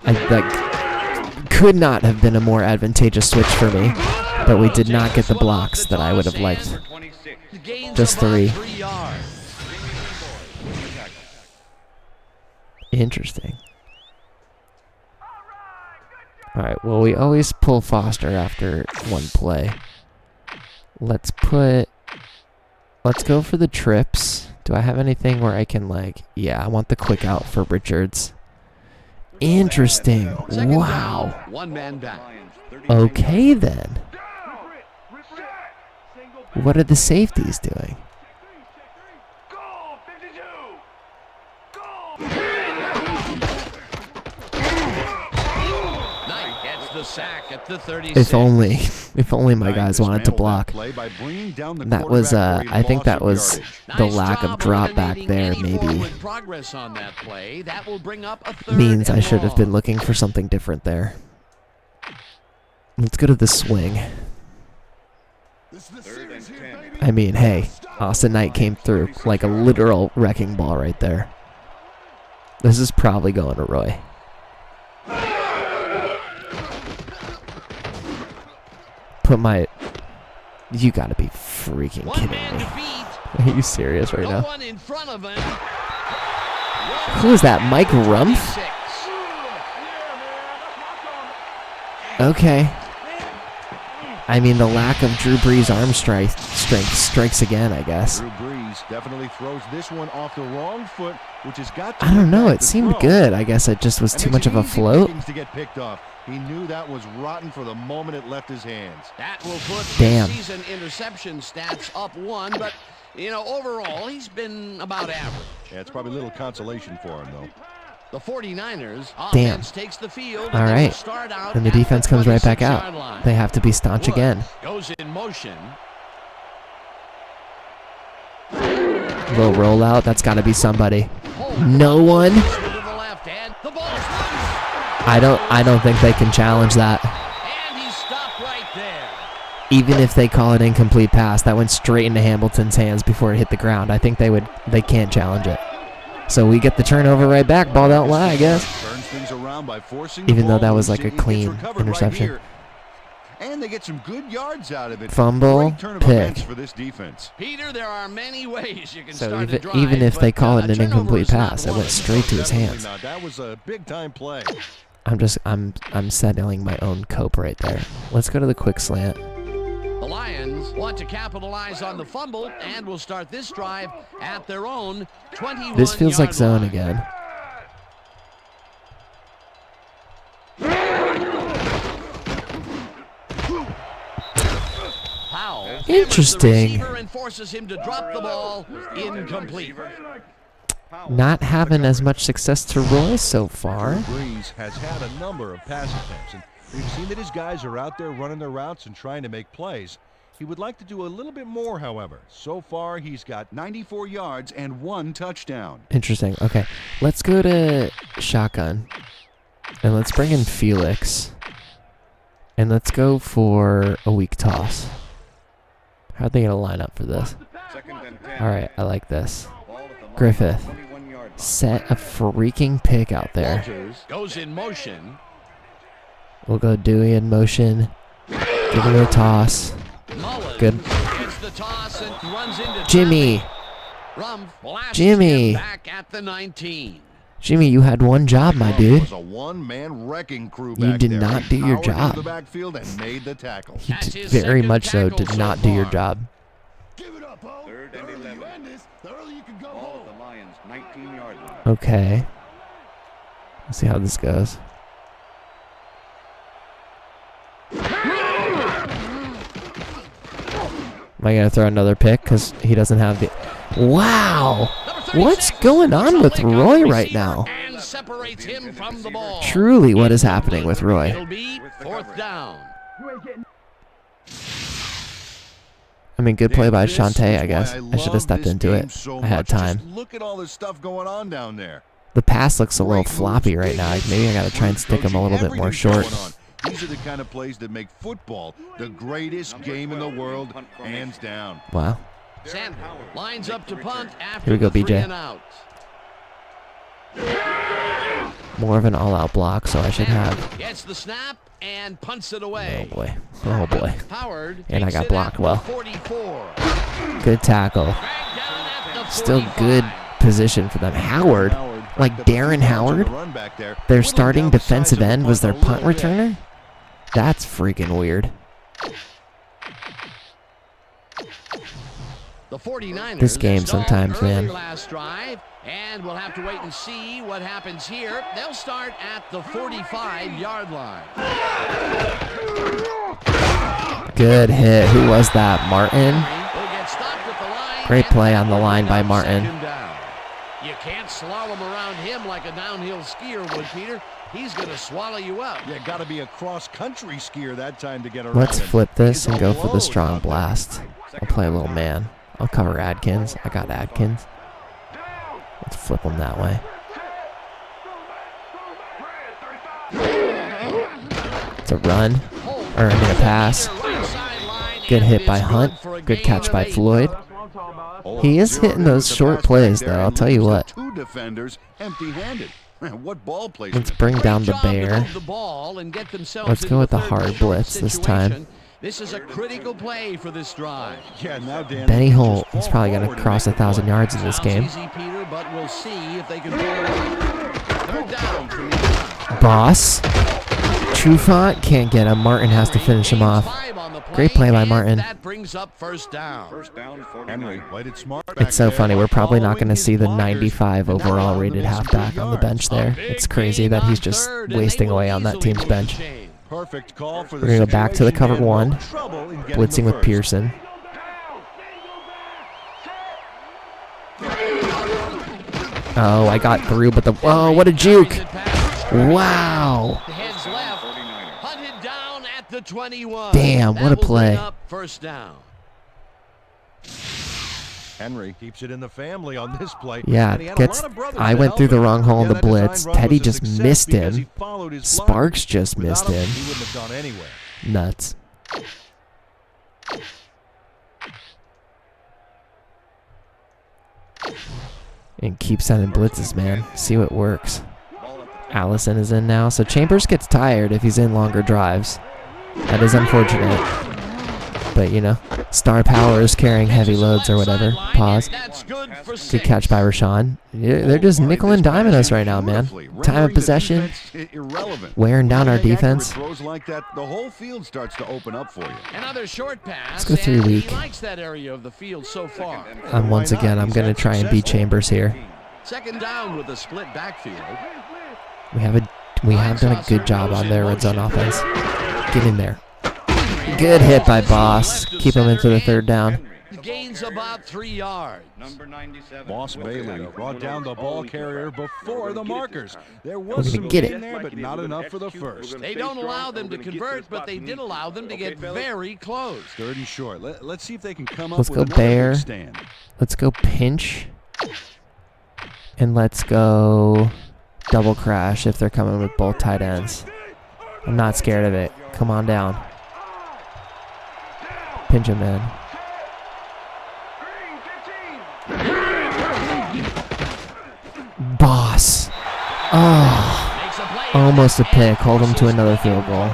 That could not have been a more advantageous switch for me, but we did not get the blocks that I would have liked. 26. Gains Just about 3. 3 yards. Interesting. Alright, well, we always pull Foster after one play. Let's go for the trips. Do I have anything where I can, yeah, I want the quick out for Richards. Interesting. Second Wow. down, 1 man back. Lions, 39 Okay, then. What are the safeties doing? Knight gets the the sack at the 36. If only my guys wanted to block. That was, I think that was the lack of drop back there. Maybe Progress on that play. That will bring up a third means I and should have been long. looking for something different there. Let's go to the swing. Third and 10. I mean, hey, Austin Knight came through like a literal wrecking ball right there. This is probably going to Roy. You gotta be freaking One kidding man me. to beat. Are you serious right No now? one in front of him. Who is that, Mike Rumpf? 26. Okay. I mean, the lack of Drew Brees' arm strength strikes again, I guess. Drew Brees definitely throws this one off the wrong foot, which has got to I don't know. impact It the seemed throw. good. I guess it just was And too makes much of a it easy float. pickings to get picked off. He knew that was rotten for the moment it left his hands. That will put Damn. his season interception stats up 1, but, overall, he's been about average. Yeah, it's probably a little consolation for him, though. The 49ers Damn. offense takes the field. All and they will right. start out And the at defense comes right back 26-yard out. line. They have to be staunch Woods again. goes in motion. Little rollout. That's got to be somebody. Holmes No one. to the left, and the ball's loose. I don't think they can challenge that. And he's stopped right there. Even if they call it incomplete pass, that went straight into Hamilton's hands before it hit the ground. I think they can't challenge it. So we get the turnover right back. Ball don't lie, I guess. Turns things around by forcing the Even though ball that was loose, like a and it gets clean recovered right interception. here. And they get some good yards out of it. Fumble, Great turn of pick. events for this defense. Peter, there are many ways you can So start a drive, even if they but, call it a an turnover incomplete is not pass, it one went of them. straight to his Definitely hands. not. That was a big time play. I'm settling my own cope right there. Let's go to the quick slant. The Lions want to capitalize on the fumble and will start this drive at their own 21-yard This feels like zone line. again. Powell hammers Interesting. the receiver and forces him to drop the ball incomplete. Not having as much success to Roy so far. Brees has had a number of pass attempts, and we've seen that his guys are out there running their routes and trying to make plays. He would like to do a little bit more, however. So far, he's got 94 yards and 1 touchdown. Interesting. Okay, let's go to shotgun. And let's bring in Felix. And let's go for a weak toss. How are they going to line up for this? Second and 10. All right, I like this. Ball at the line, Griffith. 21-yard line. Set a freaking pick out there. Walters goes in motion. We'll go Dewey in motion. Give him a toss. Mullins Good. gets the toss and runs into Jimmy. traffic. Rumpf blasts Jimmy. him back at the 19. Jimmy, you had one job, my Rumpf dude. was a one-man wrecking crew You back did there. not He do your powered into job. the backfield and made the tackle. You That's did his very second much so tackle did so not do your far. job. Third and 11. Ball at the Lions, 19-yard line. Okay. Let's see how this goes. Am I going to throw another pick? Because he doesn't have the... Wow! Number 36 What's going on with Salt Lake Roy on the right now? receiver and separates him from the ball. Truly, what is happening with Roy? It'll be fourth down. I mean, good play by This Shantae, is I guess. why I should have love stepped this into game it. so I had much. time. Just look at all this stuff going on down there. The pass looks a little Great floppy moves, right big now. hits, Maybe I got to try and smooth stick him a coaching, little bit more everything's short. going on. These are the kind of plays that make football the greatest game in the world, hands down. Wow. Sanders lines up to punt after Here we go, the 3 BJ. and out. More of an all-out block, so I should have... Gets the snap and punts it Oh, away. boy. Oh, boy. Howard And I takes got it blocked at the well. 44. Good tackle. Dragged down at the Still 45. good position for them. Howard, like Darren Howard, their starting defensive end was their punt returner? That's freaking weird. The 49ers This game stalled sometimes, early man. last drive, and we'll have to wait and see what happens here. They'll start at the 45-yard line. Good hit. Who was that? Martin? Will get stopped at the line Great and play that on the will line bring by up Martin. second down. You can't slalom around him like a downhill skier would, Peter. He's going to swallow you up. You got to be a cross-country skier that time to get around. Let's flip this He's and go for the alone strong out there. blast. I'll play a little man. I'll cover Adkins. I got Adkins. Let's flip him that way. It's a run. Or I mean a pass. Good hit by Hunt. Good catch by Floyd. He is hitting those short plays, though. I'll tell you what. Two defenders empty-handed. What ball placement? Let's bring down the bear. Let's go with the hard blitz this time. This is a critical play for this drive. Yeah, now Dan, Benny Holt is probably going to cross 1,000 yards in this game. Easy, Peter, but we'll see if they can pull it off. Third down from the Boss. Trufant can't get him. Martin has to finish him off. Great play by Martin. That brings up first down. Henry played it smart. It's so funny. We're probably not going to see the 95 overall rated halfback on the bench there. It's crazy that he's just wasting away on that team's bench. Perfect call for We're going to go back to the cover one. Blitzing with Pearson. Oh, I got through, but oh, what a juke. Wow. Heads left. Hunted down at the 21. Damn, what a play. First down. Henry keeps it in the family on this play. Yeah, And he had a gets. lot of brothers I to went through help the him. wrong hole in Yeah, the that design blitz. run Teddy was a just success missed because him. he followed his Sparks just plan. missed Without him. He wouldn't have gone anywhere. Nuts. And keep sending blitzes, man. See what works. Allison is in now, so Chambers gets tired if he's in longer drives. That is unfortunate. But, you know, star power is carrying heavy loads or whatever. Pause. Good catch by Rashawn. Yeah, they're just nickel and diming us right now, man. Time of possession. Wearing down our defense. Throws like that, the whole field starts to open up for you. Another short pass. Let's go 3 week. He likes that area of the field so far. Once again, I'm going to try and beat Chambers here. Second down with a split backfield. We have done a good job on their red zone offense. Get in there. Good hit by Boss. Keep him into the third down. Gains about 3 yards. Number 97. Boss Bailey brought down the ball carrier before the markers. There We're was gonna some get it. in there, but not enough for the first. They don't allow them to convert, but they did allow them to get very close. Third and short. Let's see if they can come up Let's with go another bear. big stand. Let's go pinch. And let's go double crash if they're coming with both tight ends. I'm not scared of it. Come on down. Pinch him in. Boss. Oh, almost a pick. Hold him to another field goal.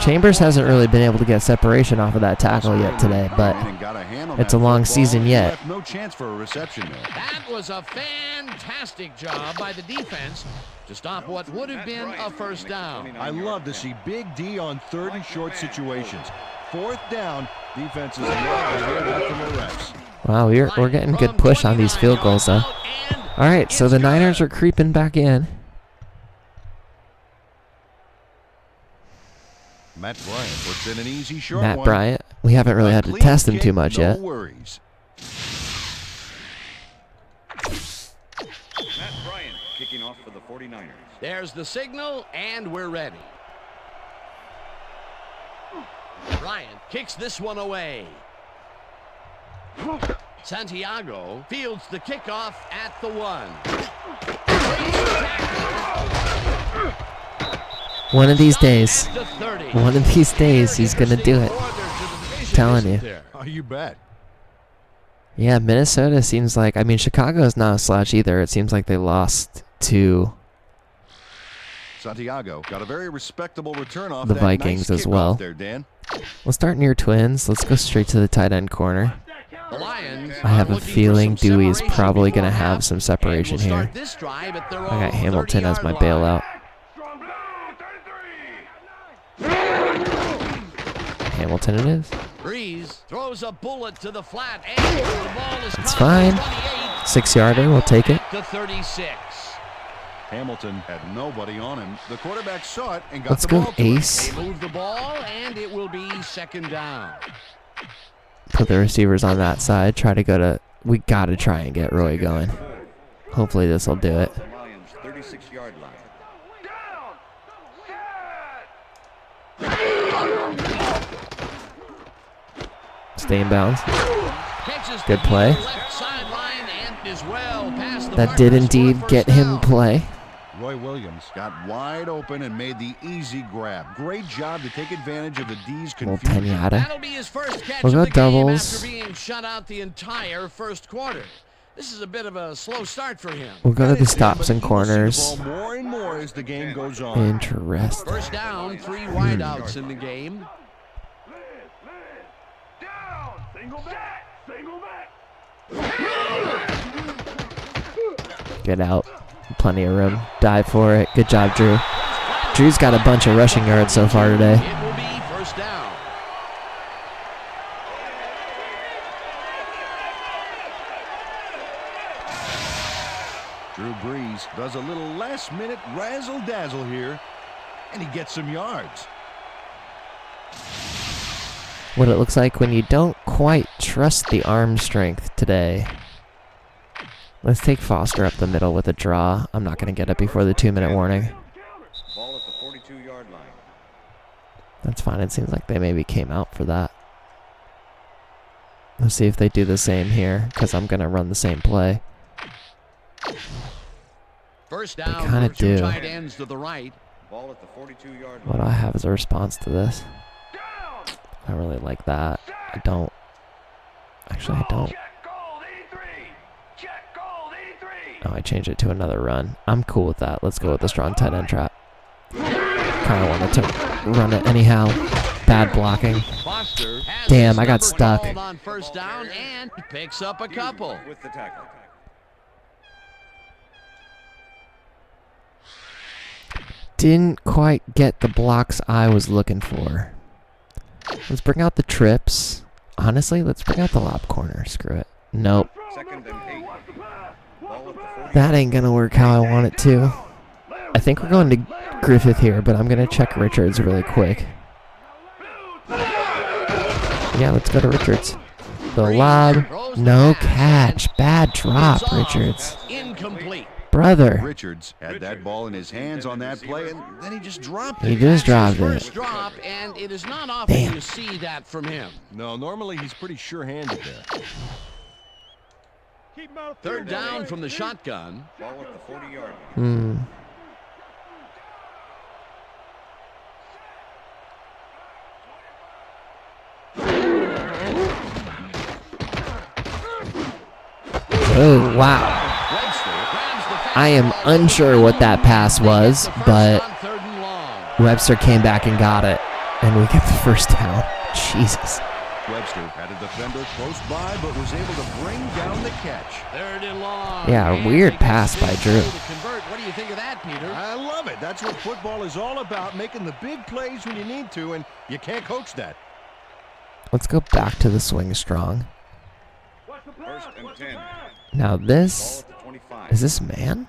Chambers hasn't really been able to get separation off of that tackle yet today, but it's a long season yet. No chance for a reception there. That was a fantastic job by the defense to stop what would have been a first down. I love to see Big D on third and short situations. Fourth down, defenses love to hear that from the refs. Wow, we're getting good push on these field goals, though. All right, so the Niners are creeping back in. Matt Bryant puts in an easy short Matt one. Bryant. We haven't really had to Clean test him kick, too much no yet. worries. Matt Bryant kicking off for the 49ers. There's the signal, and we're ready. Bryant kicks this one away. Santiago fields the kickoff at the 1. One of these days. At the 30. One of these days, he's going to do it. Telling you. Oh, you bet. Yeah, Minnesota seems like, I mean, Chicago's not a slouch either. It seems like they lost to Santiago got a very respectable return off the that Vikings nice as well. kickoff there, Dan. We'll start near twins. Let's go straight to the tight end corner. The Lions I have are a looking for feeling some Dewey's separation probably going to before have half, some separation and will here. start this drive at their I got own Hamilton as my 30-yard line. bailout. Hamilton it is. Breeze throws a bullet to the flat, and the ball is It's caught at fine. 28. 6-yarder, we'll take it. To 36. Hamilton had nobody on him. The quarterback saw it and got Let's the go ball to him. ace. They move the ball, and it will be second down. Put the receivers on that side. We got to try and get Roy going. Hopefully this will do it. The Lions 36-yard line. Stay in bounds. Good play. That did indeed get him play. Roy Williams got wide open and made the easy grab. Great job to take advantage of the D's Little confusion. pinata. That'll be his first catch We'll of go the game doubles. after being shut out the entire first quarter. This is a bit of a slow start for him. We'll go to the That is it, stops but and he will see the corners. ball more and more as the game goes on. Interesting. First down, 3 wideouts in the game. Get out. Plenty of room. Dive for it. Good job, Drew. Drew's got a bunch of rushing yards so far today. It will be first down. Drew Brees does a little last-minute razzle-dazzle here, and he gets some yards. What it looks like when you don't quite trust the arm strength today. Let's take Foster up the middle with a draw. I'm not going to get it before the 2-minute warning. Ball at the 42-yard line. That's fine. It seems like they maybe came out for that. Let's see if they do the same here, because I'm going to run the same play. First down, kinda two do. tight ends to the right. Ball at the 42-yard What line. do I have as a response to this? I really like that. I don't. Actually, I don't. Oh, I changed it to another run. I'm cool with that. Let's go with the strong tight end trap. Kind of wanted to run it anyhow. Bad blocking. Foster has Damn, his I got number stuck. called on first down and picks up a couple. With the tackle. Didn't quite get the blocks I was looking for. Let's bring out the trips. Honestly, let's bring out the lob corner. Screw it. Nope. Second and 8. Ball at the 40. That ain't gonna work how I want it to. I think we're going to Griffith here, but I'm gonna check Richards really quick. Yeah, let's go to Richards. The lob, no catch. Bad drop, Richards. Incomplete. Brother. Richards had that ball in his hands on that play, and then he just dropped He it. just dropped First it. drop, and it is not often Damn. you see that from him. No, normally he's pretty sure-handed there. Third down from the shotgun. Ball at the 40-yard line. Oh, wow. I am unsure what that pass was, but Webster came back and got it, and we get the first down. Jesus. Webster had a defender close by, but was able to bring down the catch. Third and long. Yeah, a weird pass by Drew. What do you think of that, Peter? I love it. That's what football is all about, making the big plays when you need to, and you can't coach that. Let's go back to the swing strong. First and 10. Now Ball this, at the 25. is this man?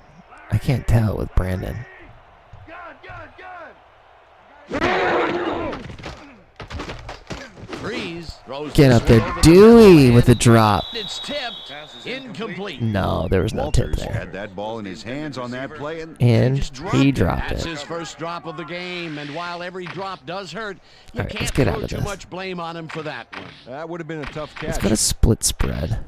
I can't tell with Brandon. Breeze throws Get this up there. one over the Dewey middle, with a and drop. It's tipped. Pass is Incomplete. No, there was no tip Walters there. had that ball in his hands on that play, and And he just dropped he it. dropped That's it. his first drop of the game, and while every drop does hurt, you All right, let's can't get out throw of too this. much blame on him for that one. That would have been a tough catch. Let's go to split spread.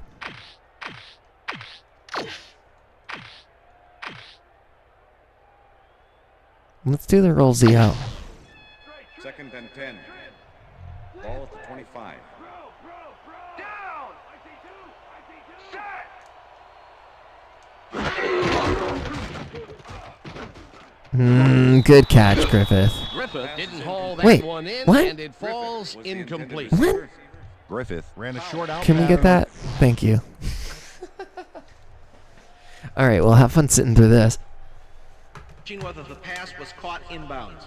Let's do the roll Z out. Second and 10. Ball at the 25. Good catch, Griffith. Griffith didn't haul that Wait, one in, what? and it falls incomplete. What? Griffith ran a short out. Can we get pattern. that? Thank you. All right, well, have fun sitting through this. Whether the pass was caught inbounds.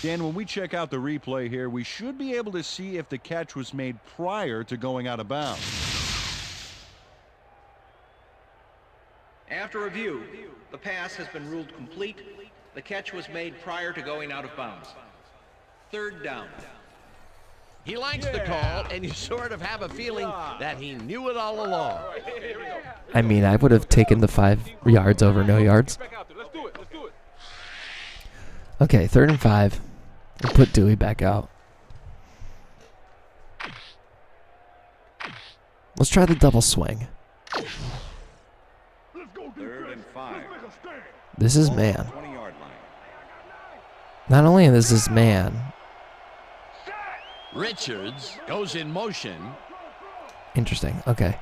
Dan, when we check out the replay here, we should be able to see if the catch was made prior to going out of bounds. After review, the pass has been ruled complete. The catch was made prior to going out of bounds. 3rd down. He likes the call, and you sort of have a feeling that he knew it all along. I mean, I would have taken the 5 yards over no yards. Okay, 3rd and 5. We'll put Dewey back out. Let's try the double swing. 3rd and 5. This is man. 20-yard line. Not only is this man, Richards goes in motion. interesting. Okay.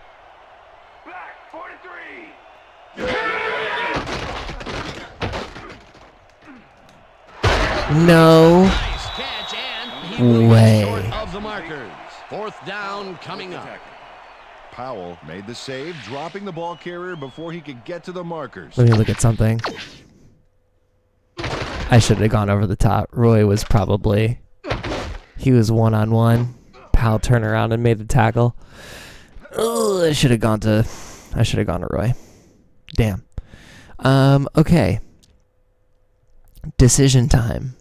No Nice catch, and he will way. get short of the markers. 4th down coming up. Powell made the save, dropping the ball carrier before he could get to the markers. Let me look at something. I should have gone over the top. Roy was probably... He was one-on-one. Powell turned around and made the tackle. Ugh, I should have gone to Roy. Damn. Okay. Decision time.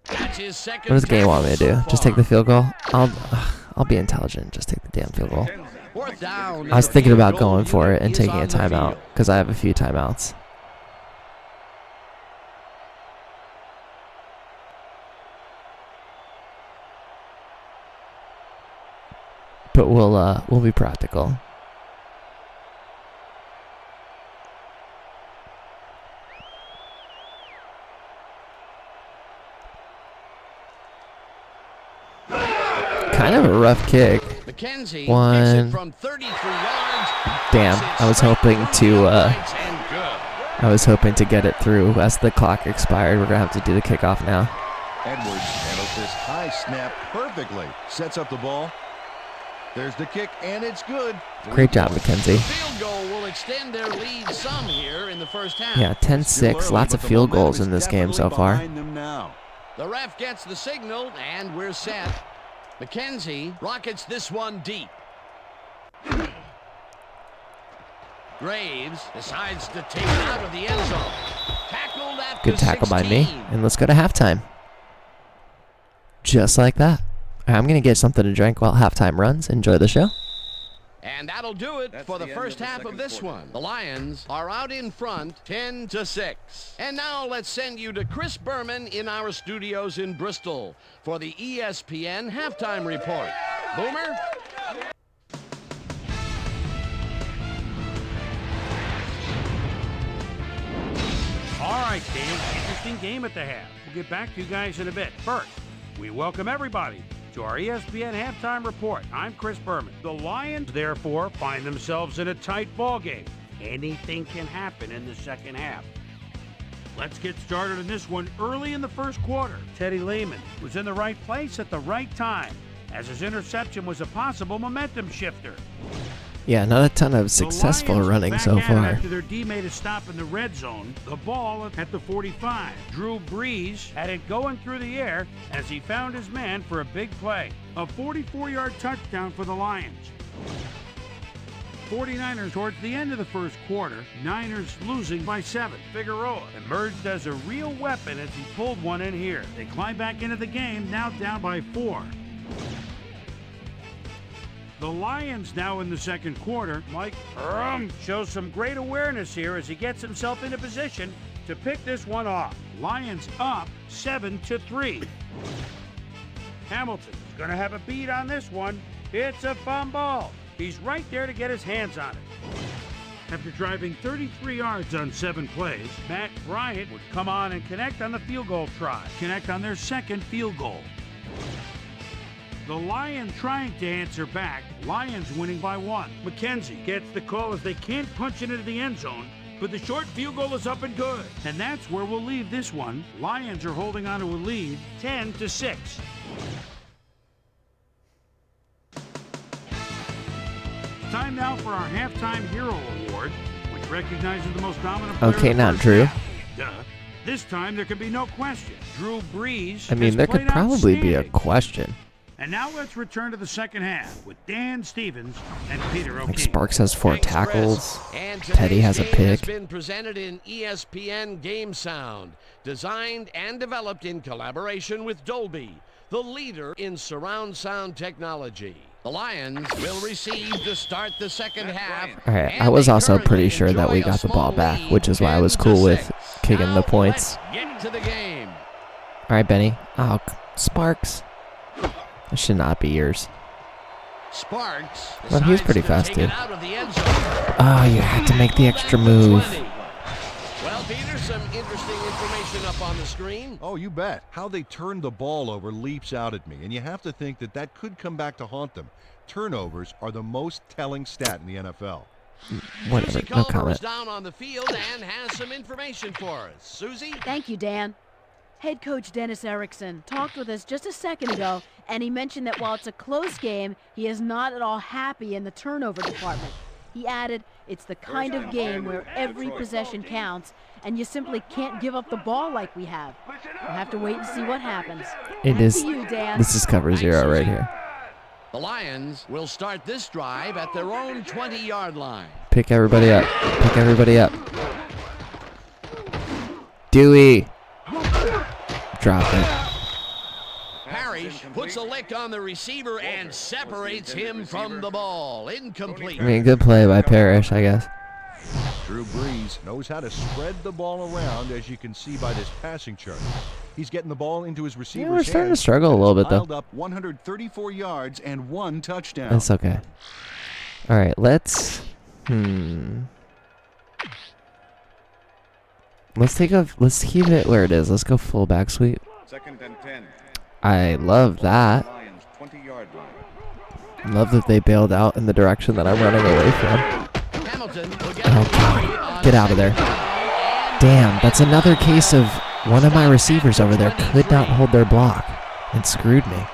That's his second What does the game want me to do? tackle so Just take the far. field goal? I'll be intelligent. Just take the damn field goal. 4th down. I was and thinking the about field goal going for it unit and is taking on a the timeout field. because I have a few timeouts. But we'll be practical. Kind of a rough kick. McKenzie One. hits it from 33 yards. Damn, I was hoping to And good. I was hoping to get it through as the clock expired. We're gonna have to do the kickoff now. Edwards handles this high snap perfectly. Sets up the ball. There's the kick, and it's good. Great job, Mackenzie. Field goal will extend their lead some here in the first half. Yeah, 10-6. Lots of field goals in this game so far. Behind them now. The ref gets the signal, and we're set. McKenzie rockets this one deep. Graves decides to take it out of the end zone. Tackled at Good the tackle by me. 16. And let's go to halftime. Just like that. I'm going to get something to drink while halftime runs. Enjoy the show. And that'll do it That's for the the end first of the half of second this quarter. one. The Lions are out in front 10-6. And now let's send you to Chris Berman in our studios in Bristol for the ESPN halftime report. Boomer? All right, Dave. Interesting game at the half. We'll get back to you guys in a bit. First, we welcome everybody to our ESPN halftime report. I'm Chris Berman. The Lions, therefore, find themselves in a tight ball game. Anything can happen in the second half. Let's get started on this one early in the first quarter. Teddy Lehman was in the right place at the right time, as his interception was a possible momentum shifter. Yeah, not a ton of successful The Lions running back so at it far. After their D made a stop in the red zone, the ball at the 45. Drew Brees had it going through the air as he found his man for a big play. A 44-yard touchdown for the Lions. 49ers towards the end of the first quarter, Niners losing by 7. Figueroa emerged as a real weapon as he pulled one in here. They climb back into the game, now down by 4. The Lions now in the second quarter. Mike shows some great awareness here as he gets himself into position to pick this one off. Lions up 7-3. Hamilton's going to have a beat on this one. It's a fumble. He's right there to get his hands on it. After driving 33 yards on 7 plays, Matt Bryant would come on and connect on the field goal try. Connect on their second field goal. The Lions trying to answer back. Lions winning by 1. McKenzie gets the call as they can't punch it into the end zone, but the short field goal is up and good. And that's where we'll leave this one. Lions are holding on to a lead, 10-6. Time now for our Halftime Hero Award, which recognizes the most dominant player Okay, of the not first Drew. half. Duh. This time there can be no question. Drew Brees I mean, has there could played probably be a outstanding. question. And now let's return to the second half with Dan Stevens and Peter O'Keefe. Like Sparks has 4 Thanks, Chris. tackles. And Teddy has a today's game has pick. been presented in ESPN Game Sound, designed and developed in collaboration with Dolby, the leader in surround sound technology. The Lions will receive to start the second half. All right, and I was they also currently pretty sure that we enjoy a got the ball small back, lead, which is why I was 10-6. cool with kicking the Now points. let's get to the game. All right, Benny. Oh, Sparks. That should not be yours. Sparks. Well, he was decides pretty to fast, take too. it out of the end zone. Oh, you had to make the extra move. Well, Peter, some interesting information up on the screen. Oh, you bet. How they turned the ball over leaps out at me, and you have to think that that could come back to haunt them. Turnovers are the most telling stat in the NFL. Whatever, Susie no Culver is comment. down on the field and has some information for us. Susie? Thank you, Dan. Head coach Dennis Erickson talked with us just a second ago, and he mentioned that while it's a close game, he is not at all happy in the turnover department. He added, it's the kind of game where every possession counts, and you simply can't give up the ball like we have. We'll have to wait and see what happens. It Back is. to you, Dan. This is cover 0 right here. The Lions will start this drive at their own 20-yard line. Pick everybody up. Pick everybody up. Dewey. Drop it. Parrish puts a lick on the receiver and separates him from the ball. Incomplete. I mean, good play by Parrish, I guess. Drew Brees knows how to spread the ball around, as you can see by this passing chart. He's getting the ball into his receiver's Yeah, we're starting to hands, struggle a and little has bit, though. piled up 134 yards and 1 touchdown. That's okay. All right, let's let's keep it where it is. Let's go fullback sweep. 2nd and 10. I love that. Lions 20-yard line. Love that they bailed out in the direction that I'm running away from. Hamilton will get Oh, God. Get out of there. Damn, that's another case of one of my receivers over there could not hold their block and screwed me.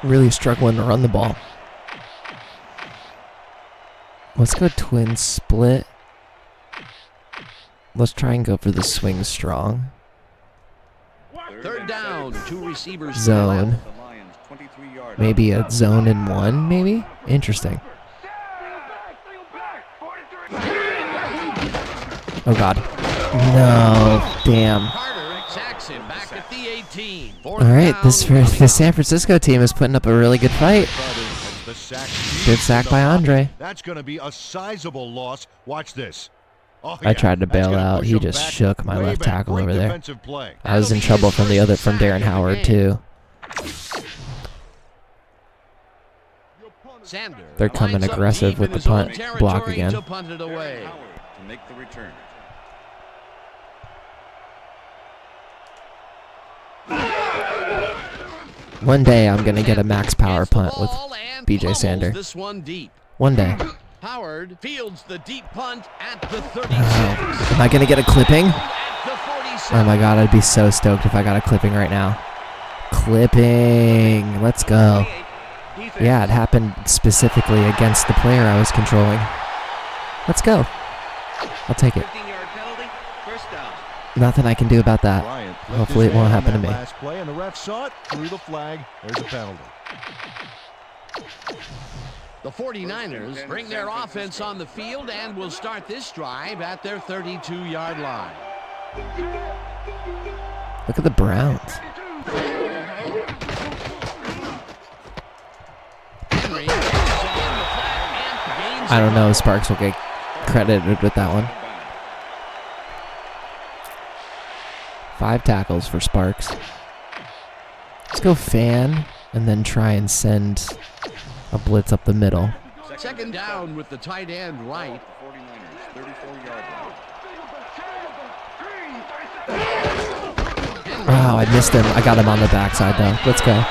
Really struggling to run the ball. Let's go twin split. Let's try and go for the swing strong. 3rd down, 2 receivers. to the Zone. left. The Lions 23-yard Maybe a zone and 1, maybe? Interesting. Oh, God. No. Damn. Carter sacks him back at the 18. All right, this San Francisco team is putting up a really good fight. The sack. Good sack by Andre. That's going to be a sizable loss. Watch this. Oh, I tried to That's bail gonna out. push He him just back, shook my way left back. tackle Great over there. defensive play. I was in trouble from Darren Howard, too. Sander They're coming lines up aggressive deep with in the his own punt territory block again. to punt it away. Howard to make the return. One day I'm going to get a max power Gets the punt with ball and BJ pummels Sander. This one deep. One day. Howard fields the deep punt at the 36. Am I going to get a clipping? At the 47. Oh my God, I'd be so stoked if I got a clipping right now. Clipping. Let's go. Yeah, it happened specifically against the player I was controlling. Let's go. I'll take it. 15-yard penalty, first down. Nothing I can do about that. Bryant left Hopefully his it won't hand happen on to that me. Last play, and the ref saw it, threw the flag. There's a penalty. The 49ers bring their offense on the field and will start this drive at their 32-yard line. Look at the Browns. Henry is in the flat and gains I don't a know yard. if Sparks will get credited with that one. 5 tackles for Sparks. Let's go fan and then try and send a blitz up the middle. 2nd down with the tight end right. The 49ers 34-yard line. Oh, I missed him. I got him on the backside, though. Let's go.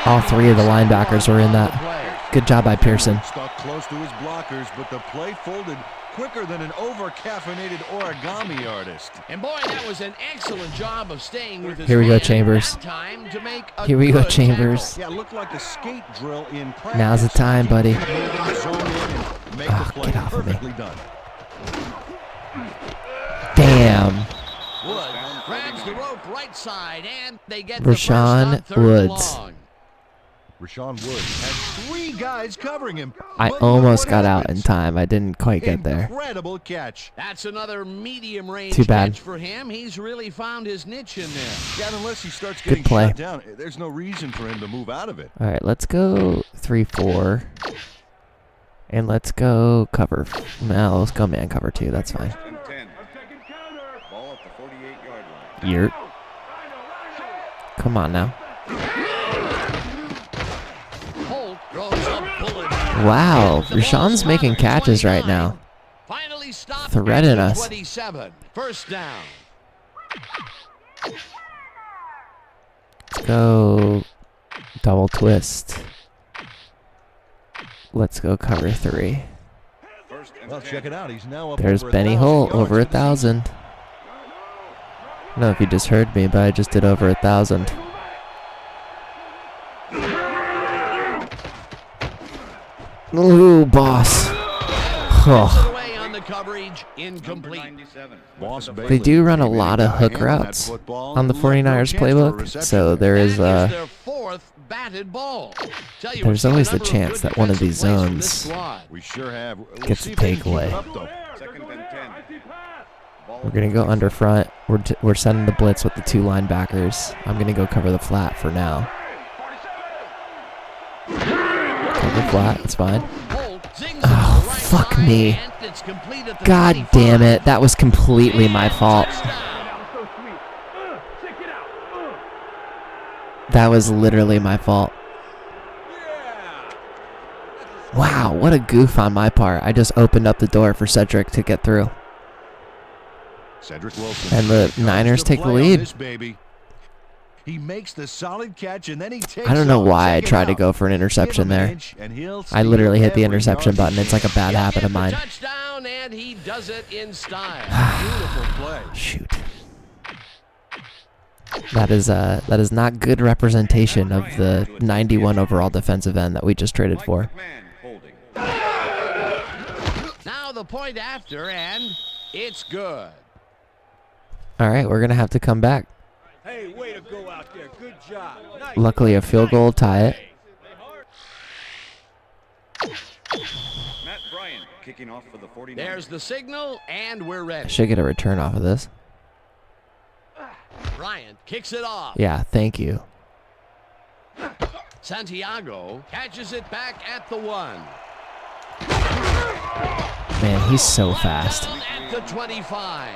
All 3 of the linebackers were in that. Good job by Pearson. Stuck close to his blockers, but the play folded quicker than an over-caffeinated origami artist. And boy, that was an excellent job of staying with his Here we go, man Chambers. that time to make a Here we go, good Chambers. Yeah, it looked like a skate drill in practice. Now's the time, buddy. Zone in and make Ah, the play. get off of me. Perfectly done. Damn. Woods grabs the rope right side, and they get Rashawn the first on 3rd Woods. long. Rashawn Woods has 3 guys covering him. I but look almost what got out happens. in time. I didn't quite get there. Incredible catch. That's another medium range Too bad. catch for him. He's really found his niche in there. Yeah, unless he starts Good getting play. shut down, there's no reason for him to move out of it. All right, let's go 3-4. And let's go cover. No, let's go man cover 2. That's fine. And 10. Ball at the 48-yard line. Yurt. Come on now. Holt throws a bullet. Wow, Rashawn's making catches right now. Finally stopped Threading at the us. 27. First down. Let's go double twist. Let's go cover 3. First and Well, 10. check it out. He's now up There's over Benny 1,000 Holt, yards over for the 1,000. I don't know if you just heard me, but I just did over 1,000. Ooh, boss. Oh, Away on the coverage, Number incomplete. 97. Boss With the Bailey. they do run a Came in lot and of got hook hands on that routes football. on the Left no 49ers chance for a playbook, reception so there. there is That their 4th batted ball. Tell you, we've there's seen a always the number of chance good that one of defensive these plays from this zones squad. We sure have. We'll gets see a if they can keep takeaway. it up, though. Second and 10. Ball we're gonna go under front. We're sending the blitz with the 2 linebackers. I'm gonna go cover the flat for now. Cover flat, that's fine. Holt zings Oh, it to the right fuck side, me. and it's complete at the God 25. damn it, that was completely my And fault. touchdown. That was literally my fault. Wow, what a goof on my part. I just opened up the door for Cedric to get through. Cedric Wilson. And the comes Niners to take the play on lead. this baby. He makes the solid catch and then he takes I don't know off. why I Check it tried to out. go for an interception Give him an there. inch and he'll I steal literally hit the every interception yard button. he It's like a can. bad habit of Gets the mine. touchdown, and he does it in style. Beautiful play. Shoot. That is not good representation of the 91 overall defensive end that we just traded Mike for. McMahon holding. Now the point after, and it's good. All right, we're going to have to come back. Hey, way to go out there. Good job. Nice. Luckily, a field goal will tie it. Matt Bryant kicking off for the 49ers. There's the signal, and we're I ready. should get a return off of this. Bryant kicks it off. Yeah, thank you. Santiago catches it back at the 1. Man, he's so fast. Down at the 25.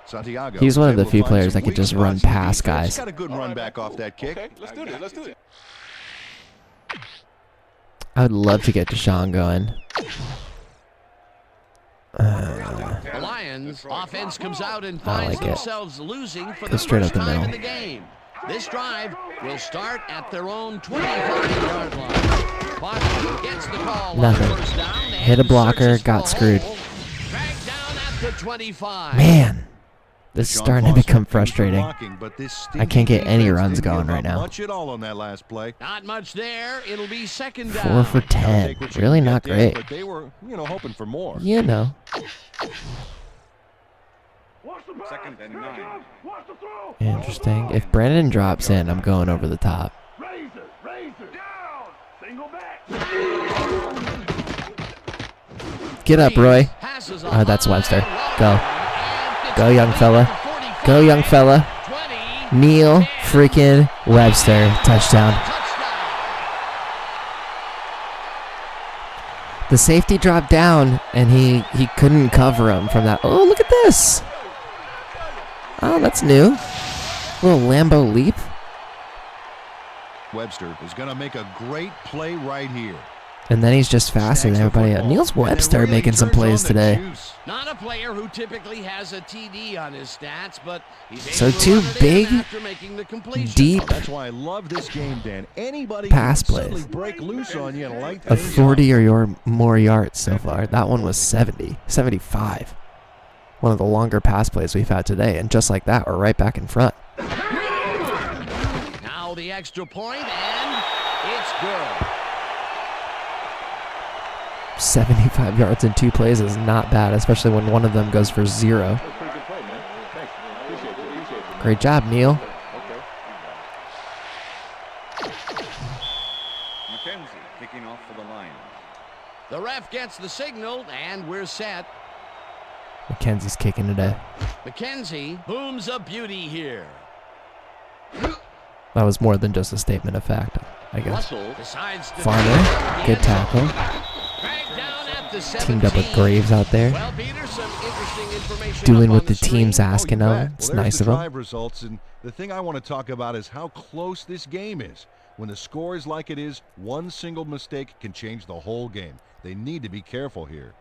Santiago. He's one of the able to few find players some that could weak just run spots in the past defense. guys. Got a good run back off that kick. Okay, let's do this. Let's do it. I would love to get Deshaun going. The Lions offense comes out and I finds like it. themselves losing for Go the straight first up the time in middle. the game. This drive will start at their own 25-yard line. Boston gets the call Nothing. on first down. and Hit a blocker, searches got for screwed. Hole. Dragged down at the 25. Man, this is Sean starting to Foster become used for frustrating. blocking, but this I can't get any defense runs didn't going give right up now. Much at all on that last play. Not much there. It'll be second 4 down. for 10. Take what you Really can not get there, great. But they were, hoping for more. You know. Second and 9. Interesting. If Brandon drops in, I'm going over the top. Get up, Roy. Passes Oh, that's Webster. Go. And it's Go, young fella. 45, Go, young fella. 20, Neil freaking Webster. Touchdown. touchdown. The safety dropped down, and he couldn't cover him from that. Oh, look at this. Oh, that's new. Little Lambo leap. Webster is going to make a great play right here. And then he's just faster than Snags the everybody. football, Niels and then Webster really making some turns plays on the today. juice. Not a player who typically has a TD on his stats, but he's So able to two run it in big, after making the completion. deep That's why I love this game, Dan. Anybody pass can suddenly plays break loose on you and light of things 40 up. or more yards so far. That one was 70, 75. One of the longer pass plays we've had today. And just like that, we're right back in front. Now the extra point, and it's good. 75 yards in 2 plays is not bad, especially when one of them goes for 0. Great job, Neil. McKenzie kicking off for the Lions. The ref gets the signal, and we're set. McKenzie's kicking today. McKenzie booms a beauty here. That was more than just a statement of fact, I guess. Russell decides to Farmer, good tackle. Dragged down at the Teamed up with 17. Graves out there. Well, Peter, some interesting information Doing up what on the screen. team's asking Oh, you of. bet. It's Well, there's nice the of them. drive results, and the thing I want to talk about is how close this game is. When the score is like it is, one single mistake can change the whole game. They need to be careful here.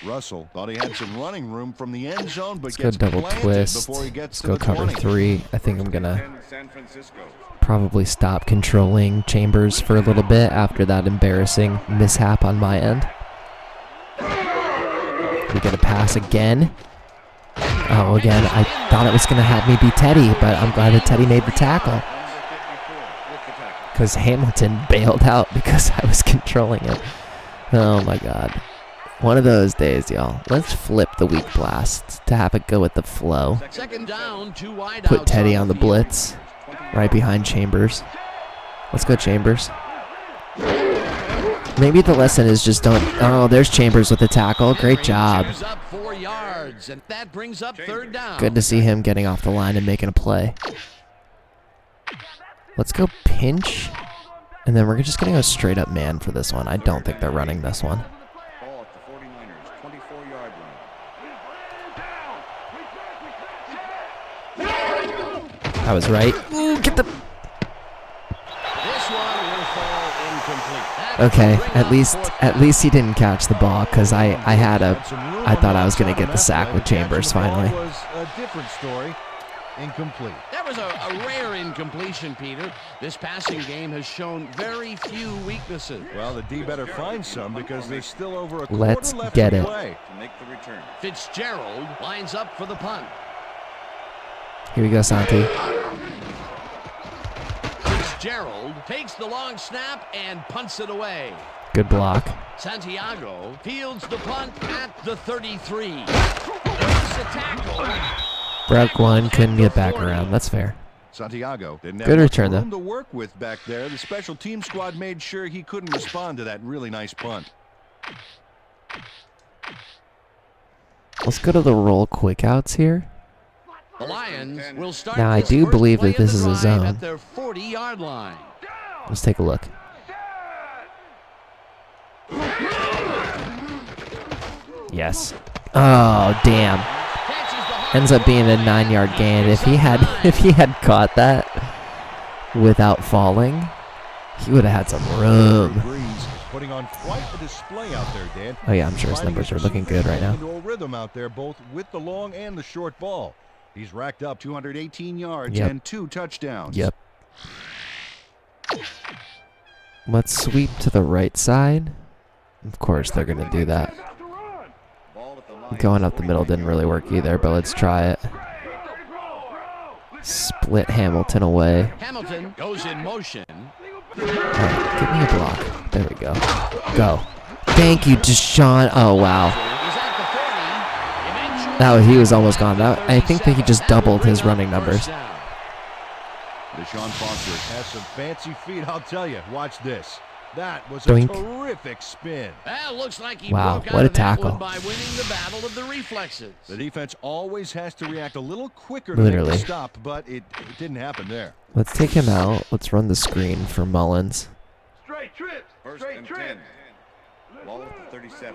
Russell thought he had some running room from the end zone, but Let's go gets double planted twist. before he gets Let's to go the cover 20. 3. I think I'm going to 10 San Francisco. probably stop controlling Chambers for a little bit after that embarrassing mishap on my end. We get a pass again. Oh, again, I thought it was going to have me be Teddy, but I'm glad that Teddy made the tackle. Because Hamilton bailed out because I was controlling him. Oh, my God. One of those days, y'all. Let's flip the weak blast to have it go with the flow. Second down, 2 wide Put outs Teddy on the field. blitz, right behind Chambers. Let's go, Chambers. Maybe the lesson is just don't... Oh, there's Chambers with the tackle. Great job. Chews up 4 yards, and that brings up third down. Good to see him getting off the line and making a play. Let's go pinch. And then we're just going to go straight up man for this one. I don't think they're running this one. Ball at the 49ers, 24-yard line. I was right. Ooh, get the... This one will fall incomplete. That Okay, will bring up at least he didn't catch the ball because I thought I was going to get the sack with Chambers finally. That was a different story. Incomplete. That was a rare incompletion, Peter. This passing game has shown very few weaknesses. Well, the D better find some because there's still over a Let's quarter left get to it. play. To make the return. Fitzgerald lines up for the punt. Here we go, Santi. Fitzgerald takes the long snap and punts it away. Good block. Santiago fields the punt at the 33. There's the tackle. Broke one, couldn't get back around. That's fair. Santiago didn't have Good much return, room though. to work with back there. The special team squad made sure he couldn't respond to that really nice punt. Let's go to the roll quick outs here. The Lions will start. Now, I this do first believe play that this of the is a drive zone. At their 40-yard line. Let's take a look. Yes. Oh, damn. Ends up being a 9-yard gain. If he had caught that without falling, he would have had some room. Breeze is putting on quite a display out there, Dan. Oh yeah, I'm sure his Finding numbers his are looking good right now. into a rhythm out there, both with the long and the short ball. He's racked up 218 yards Yep. and 2 touchdowns. Yep. Let's sweep to the right side. Of course, they're going to do that. Ball at the line. Going up the middle didn't really work either, but let's try it. Split Hamilton away. Hamilton goes in motion. All right, give me a block. There we go. Go. Thank you, Deshaun. Oh, wow. He's at the 40. That was, he was almost gone. I think that he just doubled his running numbers. Deshaun Foster has some fancy feet, I'll tell you. Watch this. That was Doink. a terrific spin. Well, looks like he Wow, broke what out a of that tackle. one by winning the battle of the reflexes. The defense always has to react a little quicker to make Literally. the stop, but it didn't happen there. Let's take him out. Let's run the screen for Mullins. Straight trips. First and 10. Ball at the 37.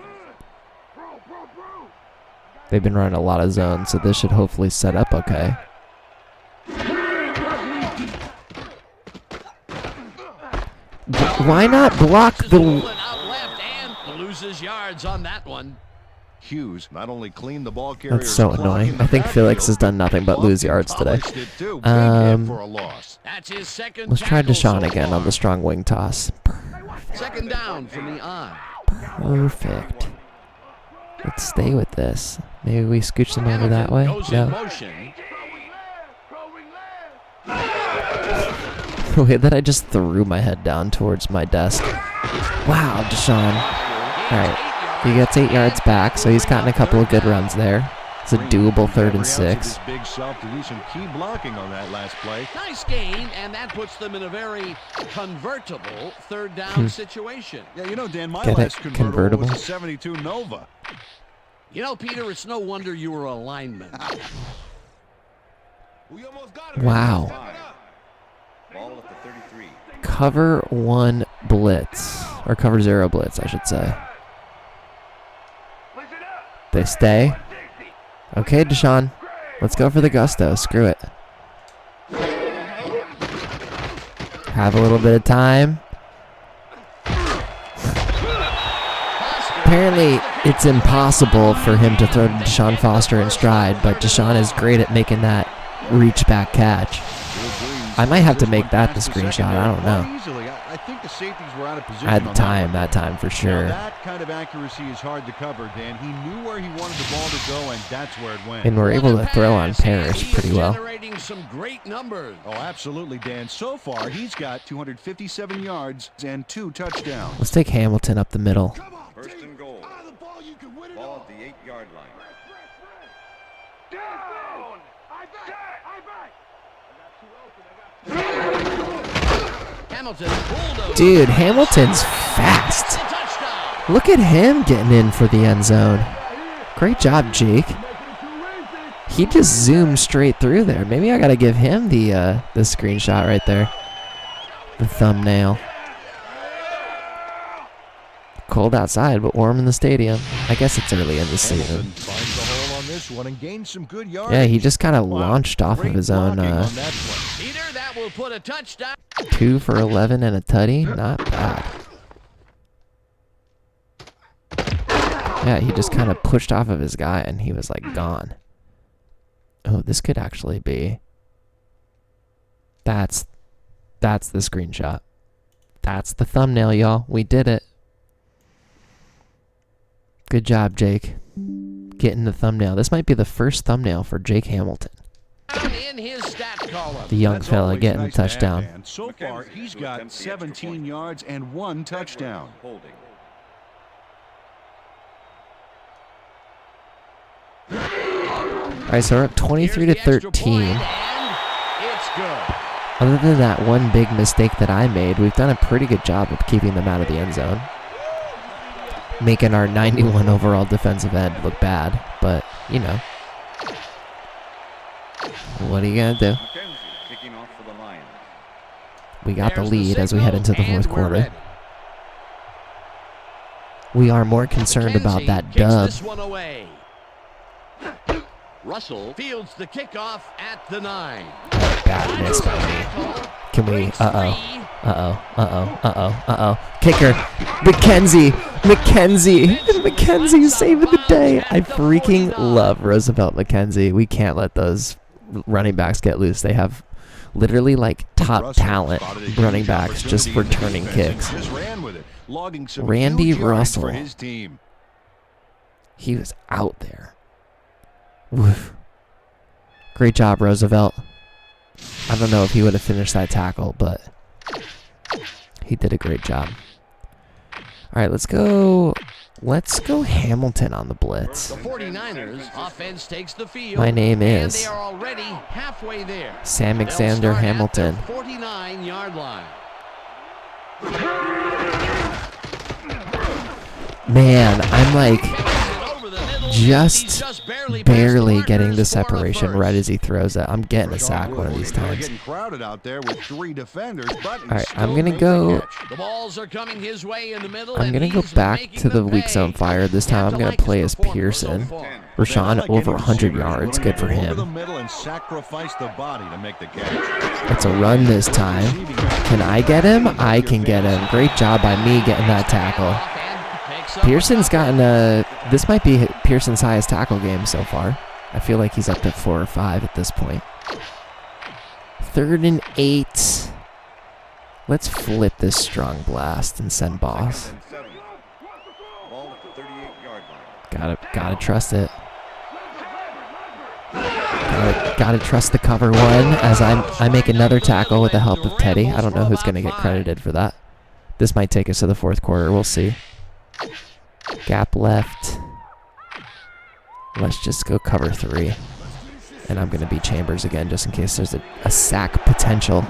They've been running a lot of zones, so this should hopefully set up okay. Why not block Just pull the... it out left and loses yards on that one. Hughes not only cleaned the ball carrier. That's so annoying. I think Felix has done nothing but lose yards today. For a loss. That's his second Let's try tackle Deshaun so again far. on the strong wing toss. Second down from the eye. Perfect. Let's stay with this. Maybe we scooch them over that way? Goes in No. motion. The way that I just threw my head down towards my desk. Wow, Deshaun. Alright. He gets 8 yards back, so he's gotten a couple of good runs there. It's a doable 3rd and 6. His big self to do some key blocking on that last play. Nice gain, and that puts them in a very convertible 3rd down situation. Yeah, you know, Dan, my Get last it? convertible was Convertible? a 72 Nova. You know, Peter, it's no wonder you were a lineman. Wow. Ball at the 33. Cover 1 blitz. Or cover 0 blitz, I should say. They stay. Okay, Deshaun. Let's go for the gusto. Screw it. Have a little bit of time. Apparently, it's impossible for him to throw to Deshaun Foster in stride, but Deshaun is great at making that reach back catch. I might have to make that the screenshot. I don't know. I think the safeties were out of position. I had the time that time for sure. Now, that kind of accuracy is hard to cover, Dan. He knew where he wanted the ball to go, and that's where it went. And we're able to throw on Parrish pretty well. Generating some great numbers. Oh, absolutely, Dan. So far, he's got 257 yards and 2 touchdowns. Let's take Hamilton up the middle. First and goal. Ball at the 8-yard line. Hamilton bulldozer. Dude, Hamilton's fast. Look at him getting in for the end zone. Great job, Jake. He just zoomed straight through there. Maybe I gotta give him the screenshot right there. The thumbnail. Cold outside, but warm in the stadium. I guess it's early in the season. Hamilton finds the hole on this one and gains some good yards. Yeah, he just kind of launched off of Great his own blocking on that play. Peter, that will put a touchdown. 2 for 11 and a tutty. Not bad. Yeah, he just kind of pushed off of his guy and he was like gone. Oh, this could actually be. That's the screenshot. That's the thumbnail, y'all. We did it. Good job, Jake. Getting the thumbnail. This might be the first thumbnail for Jake Hamilton. In his stat column. The young That's fella always getting nice a to have, touchdown. Dan. So far, he's got 17 yards and 1 touchdown. Holding. All right, so we're up 23 to Here's the extra 13. point, and it's good. Other than that one big mistake that I made, we've done a pretty good job of keeping them out of the end zone. Making our 91 overall defensive end look bad, but, you know. What are you going to do? McKenzie kicking off for the Lions. We got the There's lead as we head into the signal, fourth and we're quarter. ready. We are more concerned about McKenzie that kicks dub. This one away. Russell fields the kickoff at the 9. Bad miss by me. Can we? Kicker. McKenzie saving the day. I freaking love Roosevelt McKenzie. We can't let those running backs get loose. They have literally like top talent running backs just returning kicks. Just ran with it, logging some Randy huge yards Russell. for his team. He was out there. Woof. Great job, Roosevelt. I don't know if he would have finished that tackle, but he did a great job. All right, let's go Hamilton on the blitz. The 49ers offense takes the field. My name and is they are already halfway there. Sam They'll Alexander start at Hamilton. the 49-yard line. Man, I'm like Over the middle, just he's barely barely past getting the markers for a separation first. right as he throws it. I'm getting a sack one of these They're times. getting crowded out there with 3 defenders, but All right, I'm gonna go. The balls are coming his way in the middle. I'm and gonna go he's back making to the them weak pay. zone fire. This time I'm gonna play as Pearson. Rashawn over 100 yards. Good for Over the him. middle and sacrifice the body to make the catch. It's a run this time. Can I get him? I can get him. Great job by me getting that tackle. Pearson's gotten a. This might be Pearson's highest tackle game so far. I feel like he's up to 4 or 5 at this point. 3rd and 8. Let's flip this strong blast and send Boss. Second and 7. Ball at the 38-yard line. Gotta trust it. Gotta trust the cover one as I make another tackle with the help of Teddy. I don't know who's gonna get credited for that. This might take us to the fourth quarter. We'll see. Gap left. Let's just go cover 3. And I'm going to be Chambers again just in case there's a sack potential.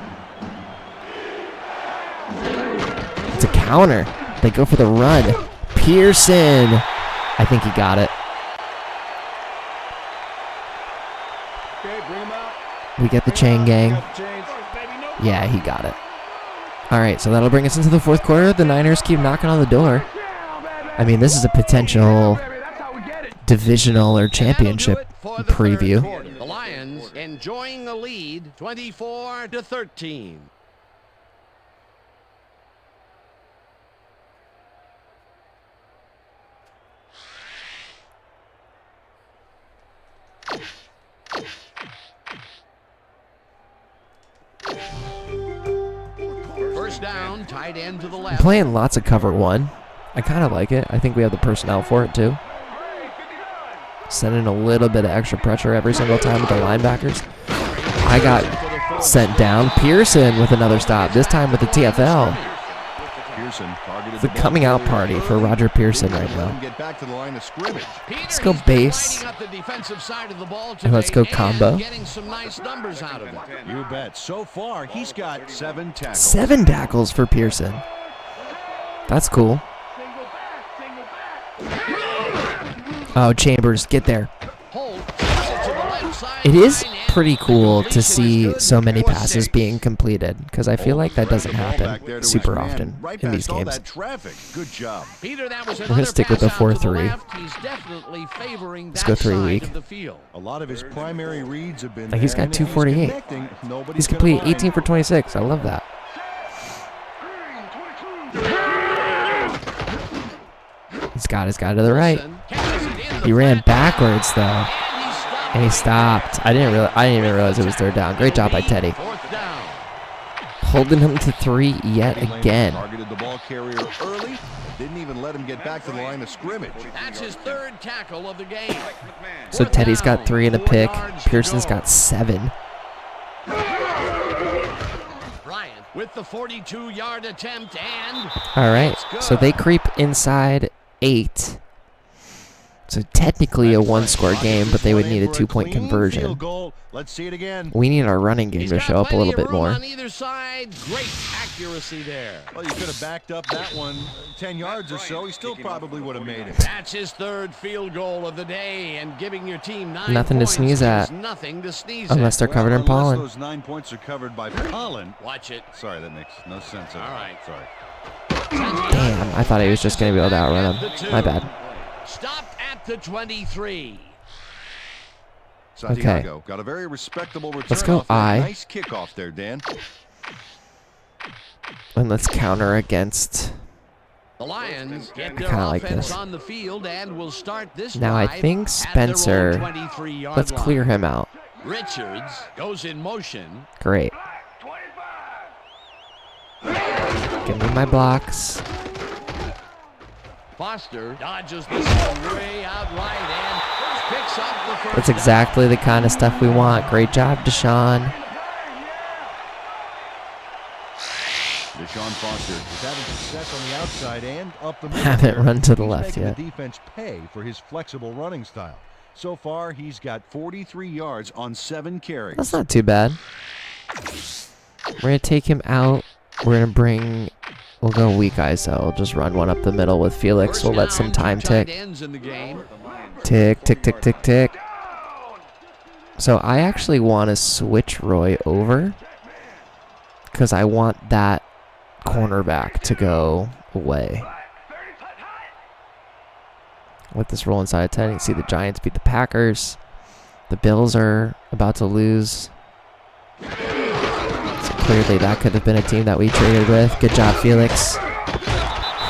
It's a counter. They go for the run. Pearson. I think he got it. We get the chain gang. Yeah, he got it. All right, so that'll bring us into the 4th quarter. The Niners keep knocking on the door. I mean, this is a potential divisional or championship preview. The Lions enjoying a lead, 24-13. First down, tight end to the left. I'm playing lots of cover 1. I kind of like it. I think we have the personnel for it too. Sending a little bit of extra pressure every single time with the linebackers. I got sent down. Pearson with another stop, this time with the TFL. It's a coming out party for Roger Pearson right now. Let's go base. And let's go combo. You bet. So far, he's got 7 tackles. 7 tackles for Pearson. That's cool. Oh, Chambers, get there. It is pretty cool to see so many passes being completed because I feel like that doesn't happen super often in these games. Good job. We're going to stick with the 4-3. Let's go 3-week. A lot of his primary reads have been Like he's got 248. He's completed 18 for 26. I love that. He's got his guy to the right. He ran backwards though, and he stopped. I didn't even realize it was 3rd down. Great job by Teddy. Holding him to 3 yet again. Targeted the ball carrier early. Didn't even let him get back to the line of scrimmage. That's his 3rd tackle of the game. So Teddy's got 3 and a pick. Pearson's got 7. Bryant with the 42-yard attempt and. All right. So they creep inside 8. So technically a 1-score game, but they would need a 2-point conversion. Let's see it again. We need our running game to show up a little bit more. On either side, great accuracy there. Well, you could have backed up that one 10 yards or so. He still probably would have made it. That's his 3rd field goal of the day, and giving your team 9 Nothing to points sneeze at. Nothing to sneeze unless they're covered in pollen. Those 9 points are covered by pollen. Watch it. Sorry, that makes no sense. All right. Sorry. Damn, I thought he was just going to be able to outrun him. My bad. Stopped at the 23. Santiago got a very respectable return. Let's go I. Nice kickoff there, Dan. And let's counter against. The Lions get their kinda like offense this. on the field and will start this Now I drive think at Spencer. their own 23-yard Let's line. clear him out. Richards goes in motion. Great. Give me my blocks. Foster dodges this one way out right and picks up the first. That's exactly the kind of stuff we want. Great job, Deshaun. Deshaun Foster is having success on the outside and up the middle. Haven't run to the He's left making yet. The defense pay for his flexible running style. So far, he's got 43 yards on 7 carries. That's not too bad. We're going to take him out. We're going to bring. We'll go weak ISO. We'll just run one up the middle with Felix. We'll let some time tick. Tick, tick, tick, tick, tick. So I actually want to switch Roy over because I want that cornerback to go away. Let this roll inside of 10. You can see the Giants beat the Packers. The Bills are about to lose. So clearly that could have been a team that we traded with. Good job, Felix.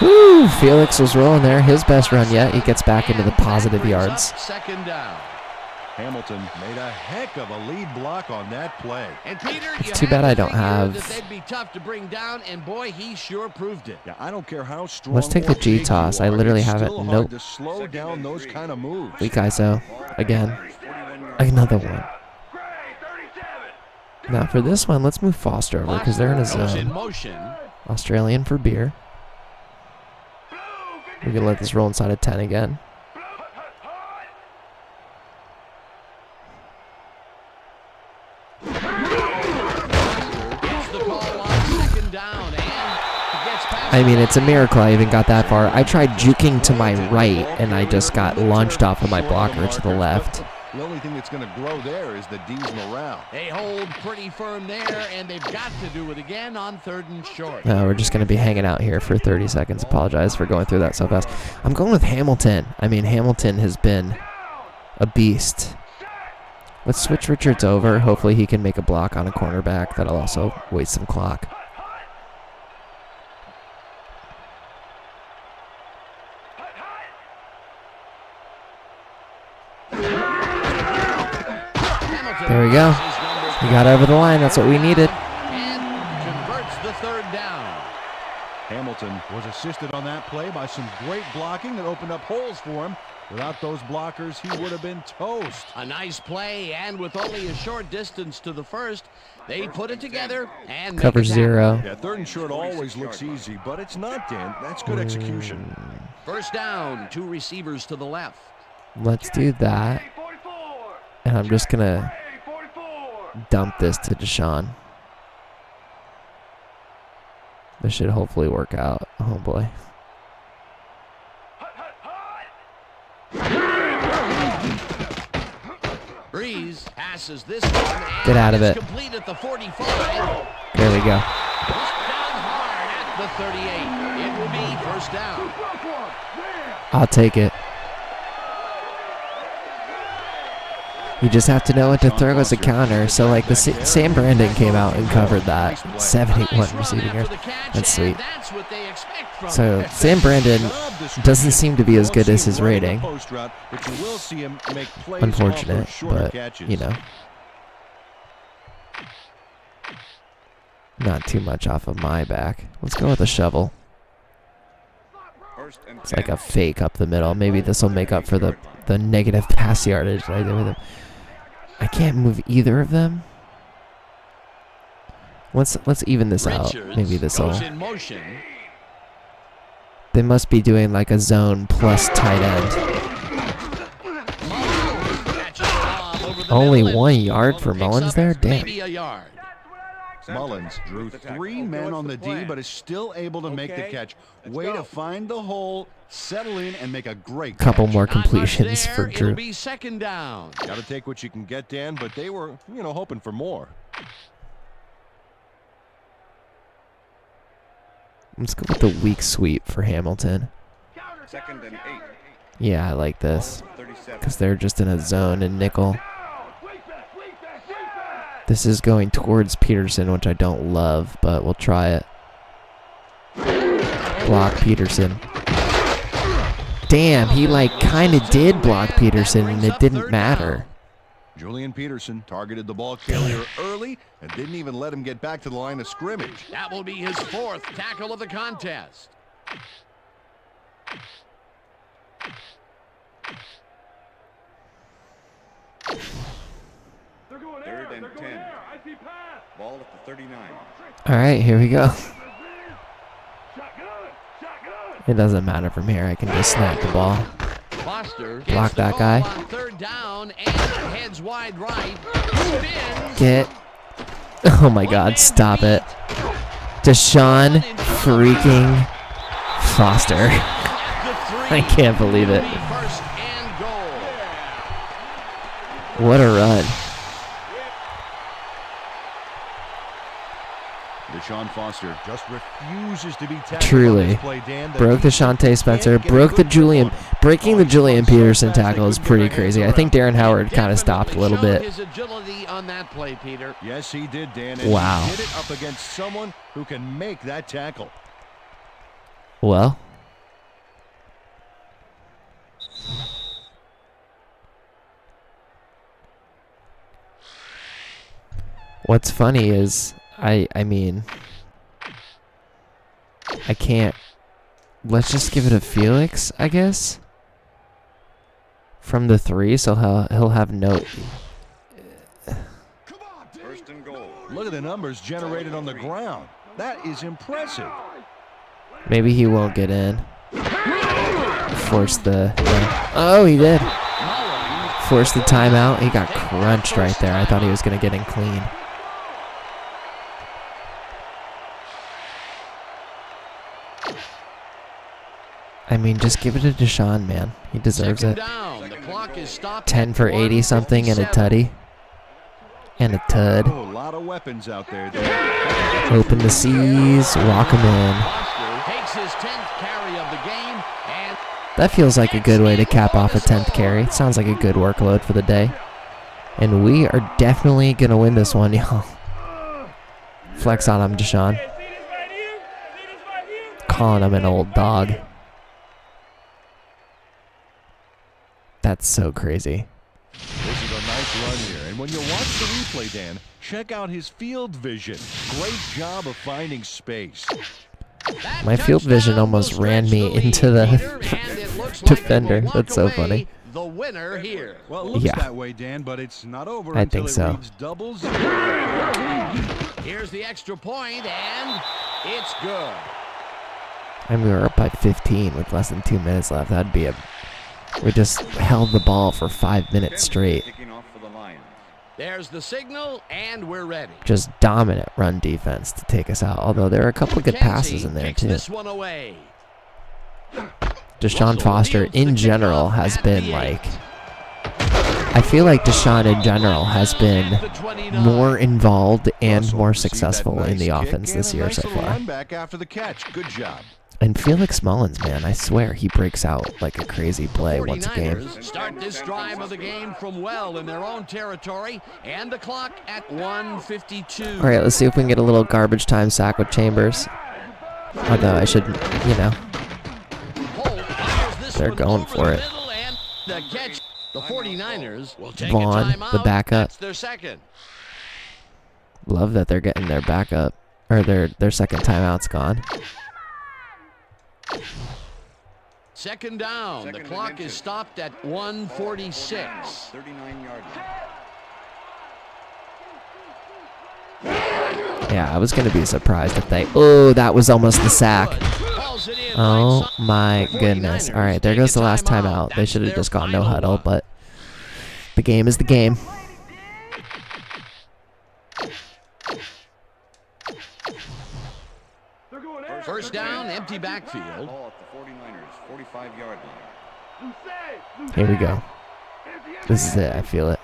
Woo! Felix was rolling there. His best run yet. He gets back into the positive yards. Second down. Hamilton made a heck of a lead block on that play. And Peter, It's too bad I don't have. They'd be tough to bring down, and boy, he sure proved it. Yeah, I don't care how strong. Let's take the or big G-toss. you I are, literally it's have it. still hard Nope. to slow down those kind of moves. Weak ISO. Again. Another one. Now for this one, let's move Foster over because they're in a zone. Australian for beer. We can let this roll inside of 10 again. I mean, it's a miracle I even got that far. I tried juking to my right, and I just got launched off of my blocker to the left. The only thing that's going to grow there is the D's morale. They hold pretty firm there, and they've got to do it again on 3rd and short. No, we're just going to be hanging out here for 30 seconds. Apologize for going through that so fast. I'm going with Hamilton. I mean, Hamilton has been a beast. Let's switch Richards over. Hopefully he can make a block on a cornerback. That'll also waste some clock. There we go. We got over the line. That's what we needed. And converts the 3rd down. Hamilton was assisted on that play by some great blocking that opened up holes for him. Without those blockers, he would have been toast. A nice play, and with only a short distance to the 1st, they put it together and Cover 0. Yeah, 3rd and short always looks easy, but it's not, Dan. That's good execution. 1st down, 2 receivers to the left. Let's do that. And I'm just going to dump this to Deshaun. This should hopefully work out. Oh, boy. Breeze passes this one. Get out of it. Complete at the 45. There we go. Pushed down hard at the 38. It will be 1st down. I'll take it. You just have to know what to throw as a counter. So, like, the Sam Brandon came out and covered that. 71 receiving yards. That's sweet. So, Sam Brandon doesn't seem to be as good as his rating. Unfortunate, but, you know. Not too much off of my back. Let's go with a shovel. It's like a fake up the middle. Maybe this will make up for the negative pass yardage that I did with him. I can't move either of them. Let's even this out. Maybe this will. They must be doing like a zone plus tight end. Only 1 yard for Mullins there? Damn. Mullins drew 3 men on the D, but is still able to make the catch. Way to find the hole, settle in, and make a great couple catch. more completions for Drew. It'll be 2nd down. Got to take what you can get, Dan, but they were, hoping for more. Let's go with the weak sweep for Hamilton. 2nd and 8. Yeah, I like this because they're just in a zone and nickel. This is going towards Peterson, which I don't love, but we'll try it. Block Peterson. Damn, he like kind of did block Peterson, and it didn't matter. Julian Peterson targeted the ball carrier early and didn't even let him get back to the line of scrimmage. That will be his 4th tackle of the contest. Third and 10. Ball at the 39. All right, here we go. It doesn't matter from here. I can just snap the ball. Block that guy. Get. Oh my God! Stop it, Deshaun freaking Foster. I can't believe it. What a run. Deshaun Foster just refuses to be tackled. Truly. Broke the Shante Spencer, broke the Julian. Breaking the Julian Peterson tackle is pretty crazy. I think Darren Howard kind of stopped a little bit. His agility on that play, Peter. Yes, he did, Dan. Wow. He did it up against someone who can make that tackle. Well. What's funny is I mean, I can't. Let's just give it a Felix, I guess. From the 3, so he'll have no. First and goal. Look at the numbers generated on the ground. That is impressive. Maybe he won't get in. Force the. Oh, he did. Force the timeout. He got crunched right there. I thought he was gonna get in clean. I mean, just give it to Deshaun, man. He deserves it. Down. The clock is stopped 10 for 80 something and a tutty. And a tud. Oh, a lot of weapons out there. Open the seas, walk him in. Takes his 10th carry of the game, and That feels like a good way to cap off a 10th carry. It sounds like a good workload for the day. And we are definitely going to win this one, y'all. Flex on him, Deshaun. Calling him an old dog. That's so crazy. This is a nice run here. And when you watch the replay, Dan, check out his field vision. Great job of finding space. My field vision almost ran me into the defender. That's so funny. The winner here. Well, it looks Yeah. that way, Dan, but it's not over I until think it so. reads doubles. Here's the extra point, and it's good. I mean, we were up by 15 with less than 2 minutes left. That'd be a... We just held the ball for 5 minutes straight. Kicking off for the Lions. There's the signal, and we're ready. Just dominant run defense to take us out. Although there are a couple of good passes in there, Kicks too. this one away. Deshaun Foster, in general, has been like... I feel like Deshaun, in general, has been more involved and Russell, more you see that successful in nice the kick offense and this a year nice so little far. run back after the catch. Good job. And Felix Mullins, man, I swear he breaks out like a crazy play once a game. 49ers start this drive of the game from well in their own territory, and the clock at 1:52. All right, let's see if we can get a little garbage time sack with Chambers. Although I should, you know, they're going for it. The catch. The 49ers will take Vaughn, a timeout. the backup. That's their second. Love that they're getting their backup, or their second timeout's gone. Second down. Second The and clock inches. is stopped at 1:46. 39-yard Yeah, I was going to be surprised if they... Oh, that was almost the sack. Calls it in Oh, right side. my The goodness. 49ers All right, there take goes a the last timeout. They That's should have their just gone no final huddle, one. but the game is the game. First down, empty backfield. Ball at the 49ers, 45-yard line. Here we go. This is it. I feel it.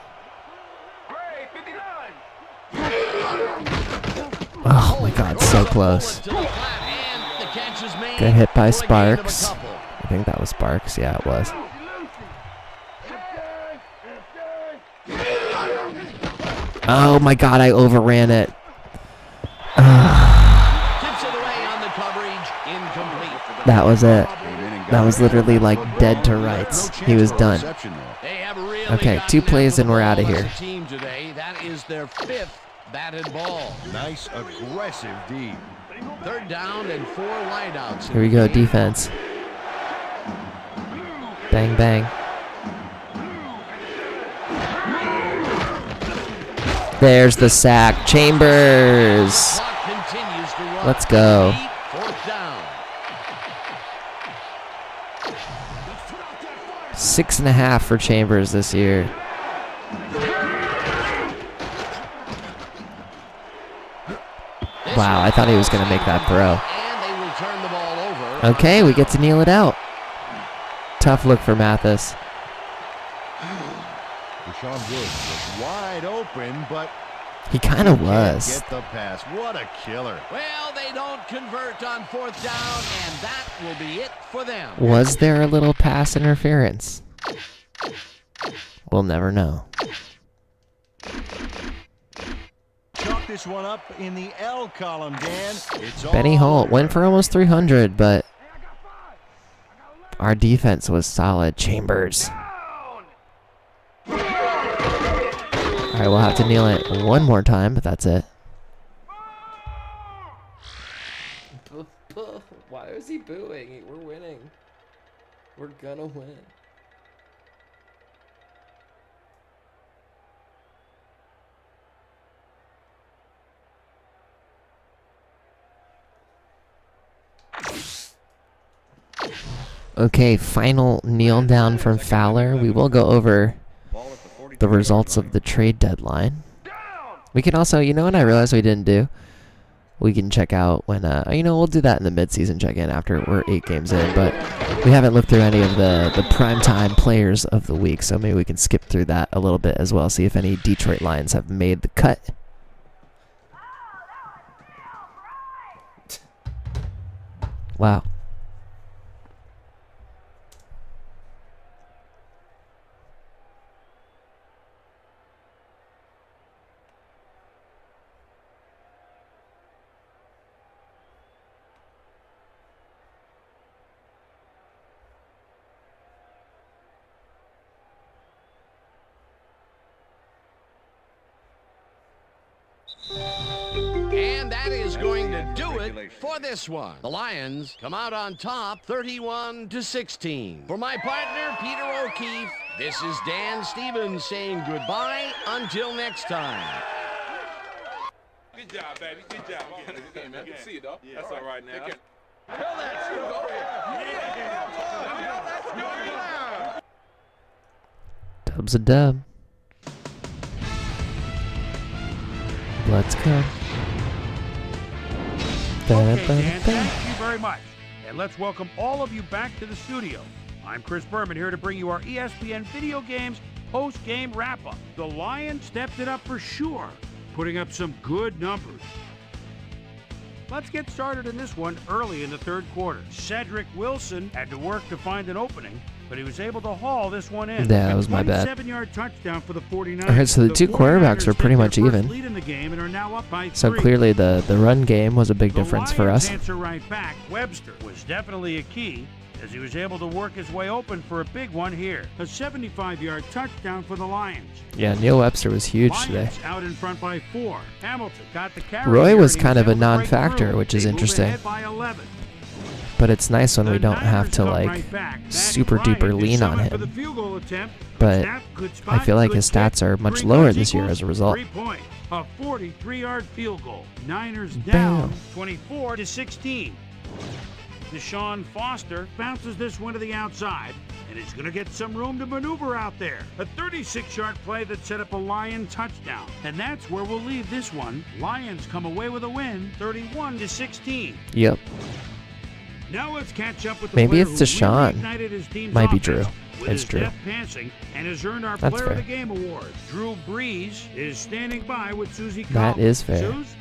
Oh, my God. So close. To the flat, and the catch is made Good hit by for a gain of a Sparks. couple. I think that was Sparks. Yeah, it was. Oh, my God. I overran it. Tips it away on the coverage, incomplete. That was it. Came in and got That was it. literally like Football. dead to No rights. chance He was for a done. reception there. They have really Okay, gotten 2 after plays the and we're ball outta as here. a team today. That is their 5th batted ball. Nice aggressive D. Third down and 4 wideouts. Here we go, defense. Bang, bang. There's the sack. Chambers. Clock continues to run. Let's go. 4th down. 6.5 for Chambers this year. Wow, I thought he was going to make that throw. And they will turn the ball over. Okay, we get to kneel it out. Tough look for Mathis. Deshaun Woods was wide open, but He kind of can't was. get the pass. What a killer. Well, they don't convert on 4th down, and that will be it for them. Was there a little pass interference? We'll never know. Chalk this one up in the L column, Dan. It's Benny all Holt went for almost 300, but our defense was solid. Chambers. All right, we'll have to kneel it one more time, but that's it. Why is he booing? We're winning. We're gonna win. Okay, final kneel down from Fowler. We will go over Ball at the 42 the results of the trade deadline. We can also, you know what I realized we didn't do? we can check out when, we'll do that in the midseason check-in after we're 8 games in. But we haven't looked through any of the primetime players of the week, so maybe we can skip through that a little bit as well, see if any Detroit Lions have made the cut. Wow. And that is going to do it for this one. The Lions come out on top 31-16. For my partner, Peter O'Keefe, this is Dan Stevens saying goodbye until next time. Good job, baby. Good job. Hey, man. Good to see you, though. That's all right now. Dub's a dub. Let's go. Okay, Dan, thank you very much. And let's welcome all of you back to the studio. I'm Chris Berman here to bring you our ESPN Video Games post-game wrap-up. The Lions stepped it up for sure, putting up some good numbers. Let's get started in this one early in the third quarter. Cedric Wilson had to work to find an opening, but he was able to haul this one in. Yeah, that was my bad. 27-yard touchdown for the 49ers. Okay, so the two quarterbacks are pretty much even. Lead in the game and are now up by So 3. clearly the run game was a big difference for us. The Lions' answer right back, Webster, was definitely a key as he was able to work his way open for a big one here. A 75-yard touchdown for the Lions. Yeah, Neil Webster was huge Lions today. out in front by 4. Hamilton got the carry. Roy here, was and he kind of a able to break non-factor, through. which is They move interesting. ahead by 11. But it's nice when we The don't have Niners to come like right back. Matt super Bryant duper is lean on summoned for the him. field goal attempt. But Snap, good I spot, feel like good his stats kick. are much 3 lower points this year equals as a result. 3 points. A 43-yard field goal. Niners Bam. down 24-16. Deshaun Foster bounces this one to the outside, and he's going to get some room to maneuver out there. A 36-yard play that set up a Lion touchdown. And that's where we'll leave this one. Lions come away with a win, 31-16. Yep. Now let's catch up with the Maybe player it's who really Deshaun. ignited his team's Might be offense Drew. with It's his Drew. deft passing and has earned our That's Player of the fair. Game award. Drew Brees is standing by with Susie That Collins. is fair. Suze?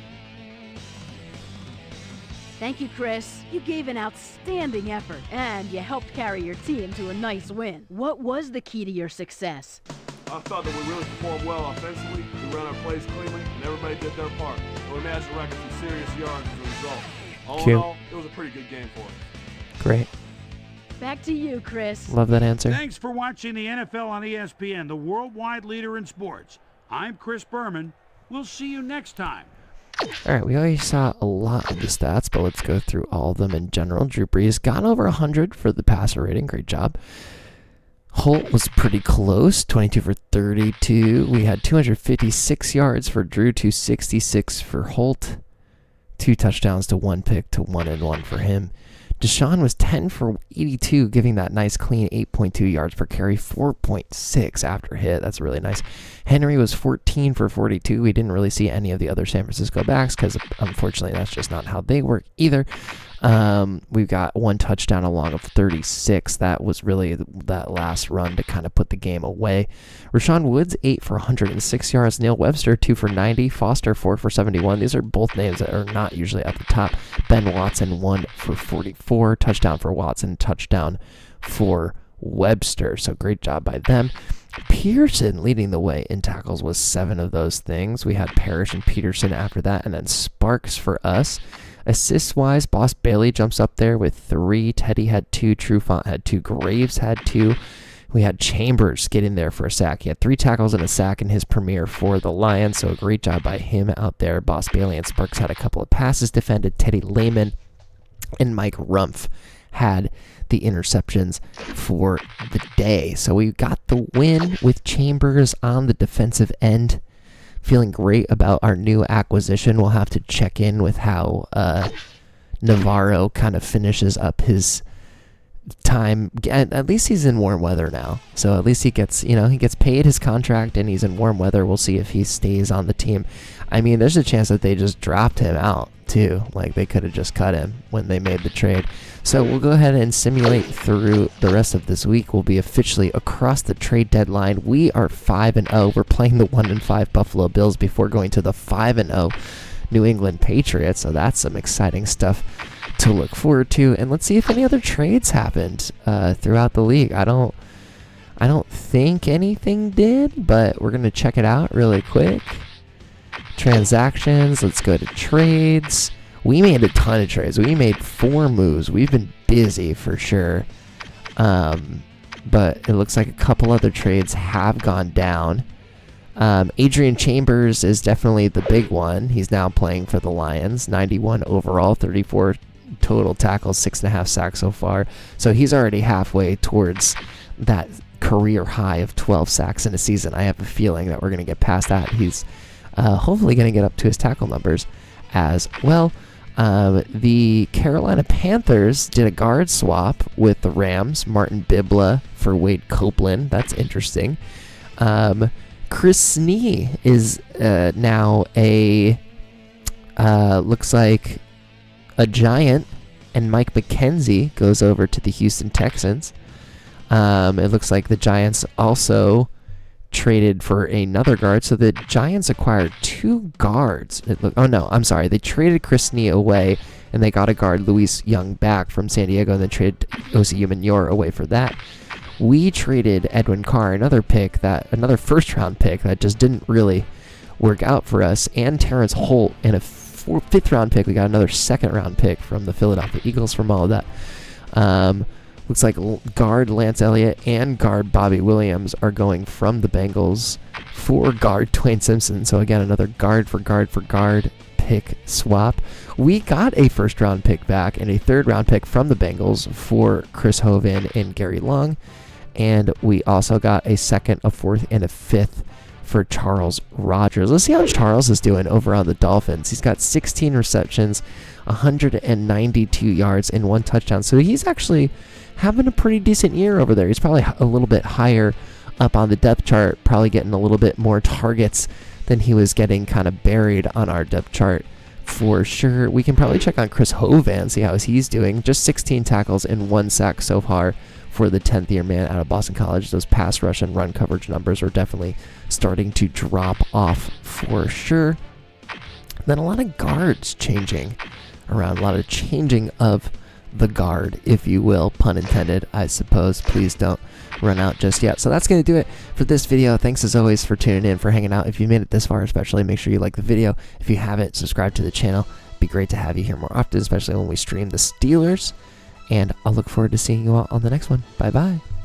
Thank you, Chris. You gave an outstanding effort, and you helped carry your team to a nice win. What was the key to your success? I felt that we really performed well offensively. We ran our plays cleanly, and everybody did their part. We managed to rack up some serious yards as a result. All in Cute. all, it was a pretty good game for us. Great. Back to you, Chris. Love that answer. Thanks for watching the NFL on ESPN, the worldwide leader in sports. I'm Chris Berman. We'll see you next time. All right, we already saw a lot of the stats, but let's go through all of them in general. Drew Brees got over 100 for the passer rating. Great job. Holt was pretty close, 22 for 32. We had 256 yards for Drew, 266 for Holt. 2 touchdowns to 1 pick to 1 and 1 for him. Deshaun was 10 for 82, giving that nice clean 8.2 yards per carry, 4.6 after hit. That's really nice. Henry was 14 for 42. We didn't really see any of the other San Francisco backs because, unfortunately, that's just not how they work either. We've got 1 touchdown along of 36. That was really that last run to kind of put the game away. Rashawn Woods, 8 for 106 yards. Neil Webster, 2 for 90. Foster, 4 for 71. These are both names that are not usually at the top. Ben Watson, 1 for 44. Touchdown for Watson, touchdown for Webster. So great job by them. Pearson leading the way in tackles was 7 of those things. We had Parrish and Peterson after that, and then Sparks for us. Assists-wise, Boss Bailey jumps up there with 3. Teddy had 2. Trufant had 2. Graves had 2. We had Chambers get in there for a sack. He had 3 tackles and a sack in his premiere for the Lions, so a great job by him out there. Boss Bailey and Sparks had a couple of passes defended. Teddy Lehman and Mike Rumpf had the interceptions for the day. So we got the win with Chambers on the defensive end. Feeling great about our new acquisition. We'll have to check in with how Navarro kind of finishes up his time. At least he's in warm weather now, so at least he gets, he gets paid his contract and he's in warm weather. We'll see if he stays on the team. I mean, there's a chance that they just dropped him out too. Like, they could have just cut him when they made the trade. So we'll go ahead and simulate through the rest of this week. We'll be officially across the trade deadline. We are 5-0. We're playing the 1-5 Buffalo Bills before going to the 5-0 New England Patriots. So that's some exciting stuff to look forward to. And let's see if any other trades happened throughout the league. I don't think anything did, but we're gonna check it out really quick. Transactions. Let's go to trades. We made a ton of trades. We made 4 moves. We've been busy for sure. But it looks like a couple other trades have gone down. Adrian Chambers is definitely the big one. He's now playing for the Lions. 91 overall, 34 total tackles, 6.5 sacks so far. So he's already halfway towards that career high of 12 sacks in a season. I have a feeling that we're going to get past that. He's hopefully going to get up to his tackle numbers as well. The Carolina Panthers did a guard swap with the Rams. Martin Bibla for Wade Copeland. That's interesting. Chris Snee is now looks like a Giant, and Mike McKenzie goes over to the Houston Texans. It looks like the Giants also traded for another guard, so the Giants acquired 2 guards. They traded Chris Snee away, and they got a guard, Luis Young, back from San Diego, and then traded Osi Umenyiora away for that. We traded Edwin Carr, another first-round pick that just didn't really work out for us, and Terrence Holt, and a 5th-round pick. We got another 2nd-round pick from the Philadelphia Eagles from all of that. Looks like guard Lance Elliott and guard Bobby Williams are going from the Bengals for guard Dwayne Simpson. So again, another guard for guard pick swap. We got a 1st-round pick back and a 3rd-round pick from the Bengals for Chris Hovan and Gary Long. And we also got a 2nd, a 4th, and a 5th for Charles Rogers. Let's see how Charles is doing over on the Dolphins. He's got 16 receptions, 192 yards, and 1 touchdown. So he's actually having a pretty decent year over there. He's probably a little bit higher up on the depth chart, probably getting a little bit more targets than he was getting kind of buried on our depth chart for sure. We can probably check on Chris Hovan, see how he's doing. Just 16 tackles and 1 sack so far for the 10th-year man out of Boston College. Those pass rush and run coverage numbers are definitely starting to drop off for sure. Then a lot of guards changing around, a lot of changing of the guard, if you will, pun intended, I suppose. Please don't run out just yet. So that's going to do it for this video. Thanks as always for tuning in, for hanging out. If you made it this far, especially, make sure you like the video. If you haven't, subscribe to the channel. It'd be great to have you here more often, especially when we stream the Steelers. And I'll look forward to seeing you all on the next one. Bye-bye.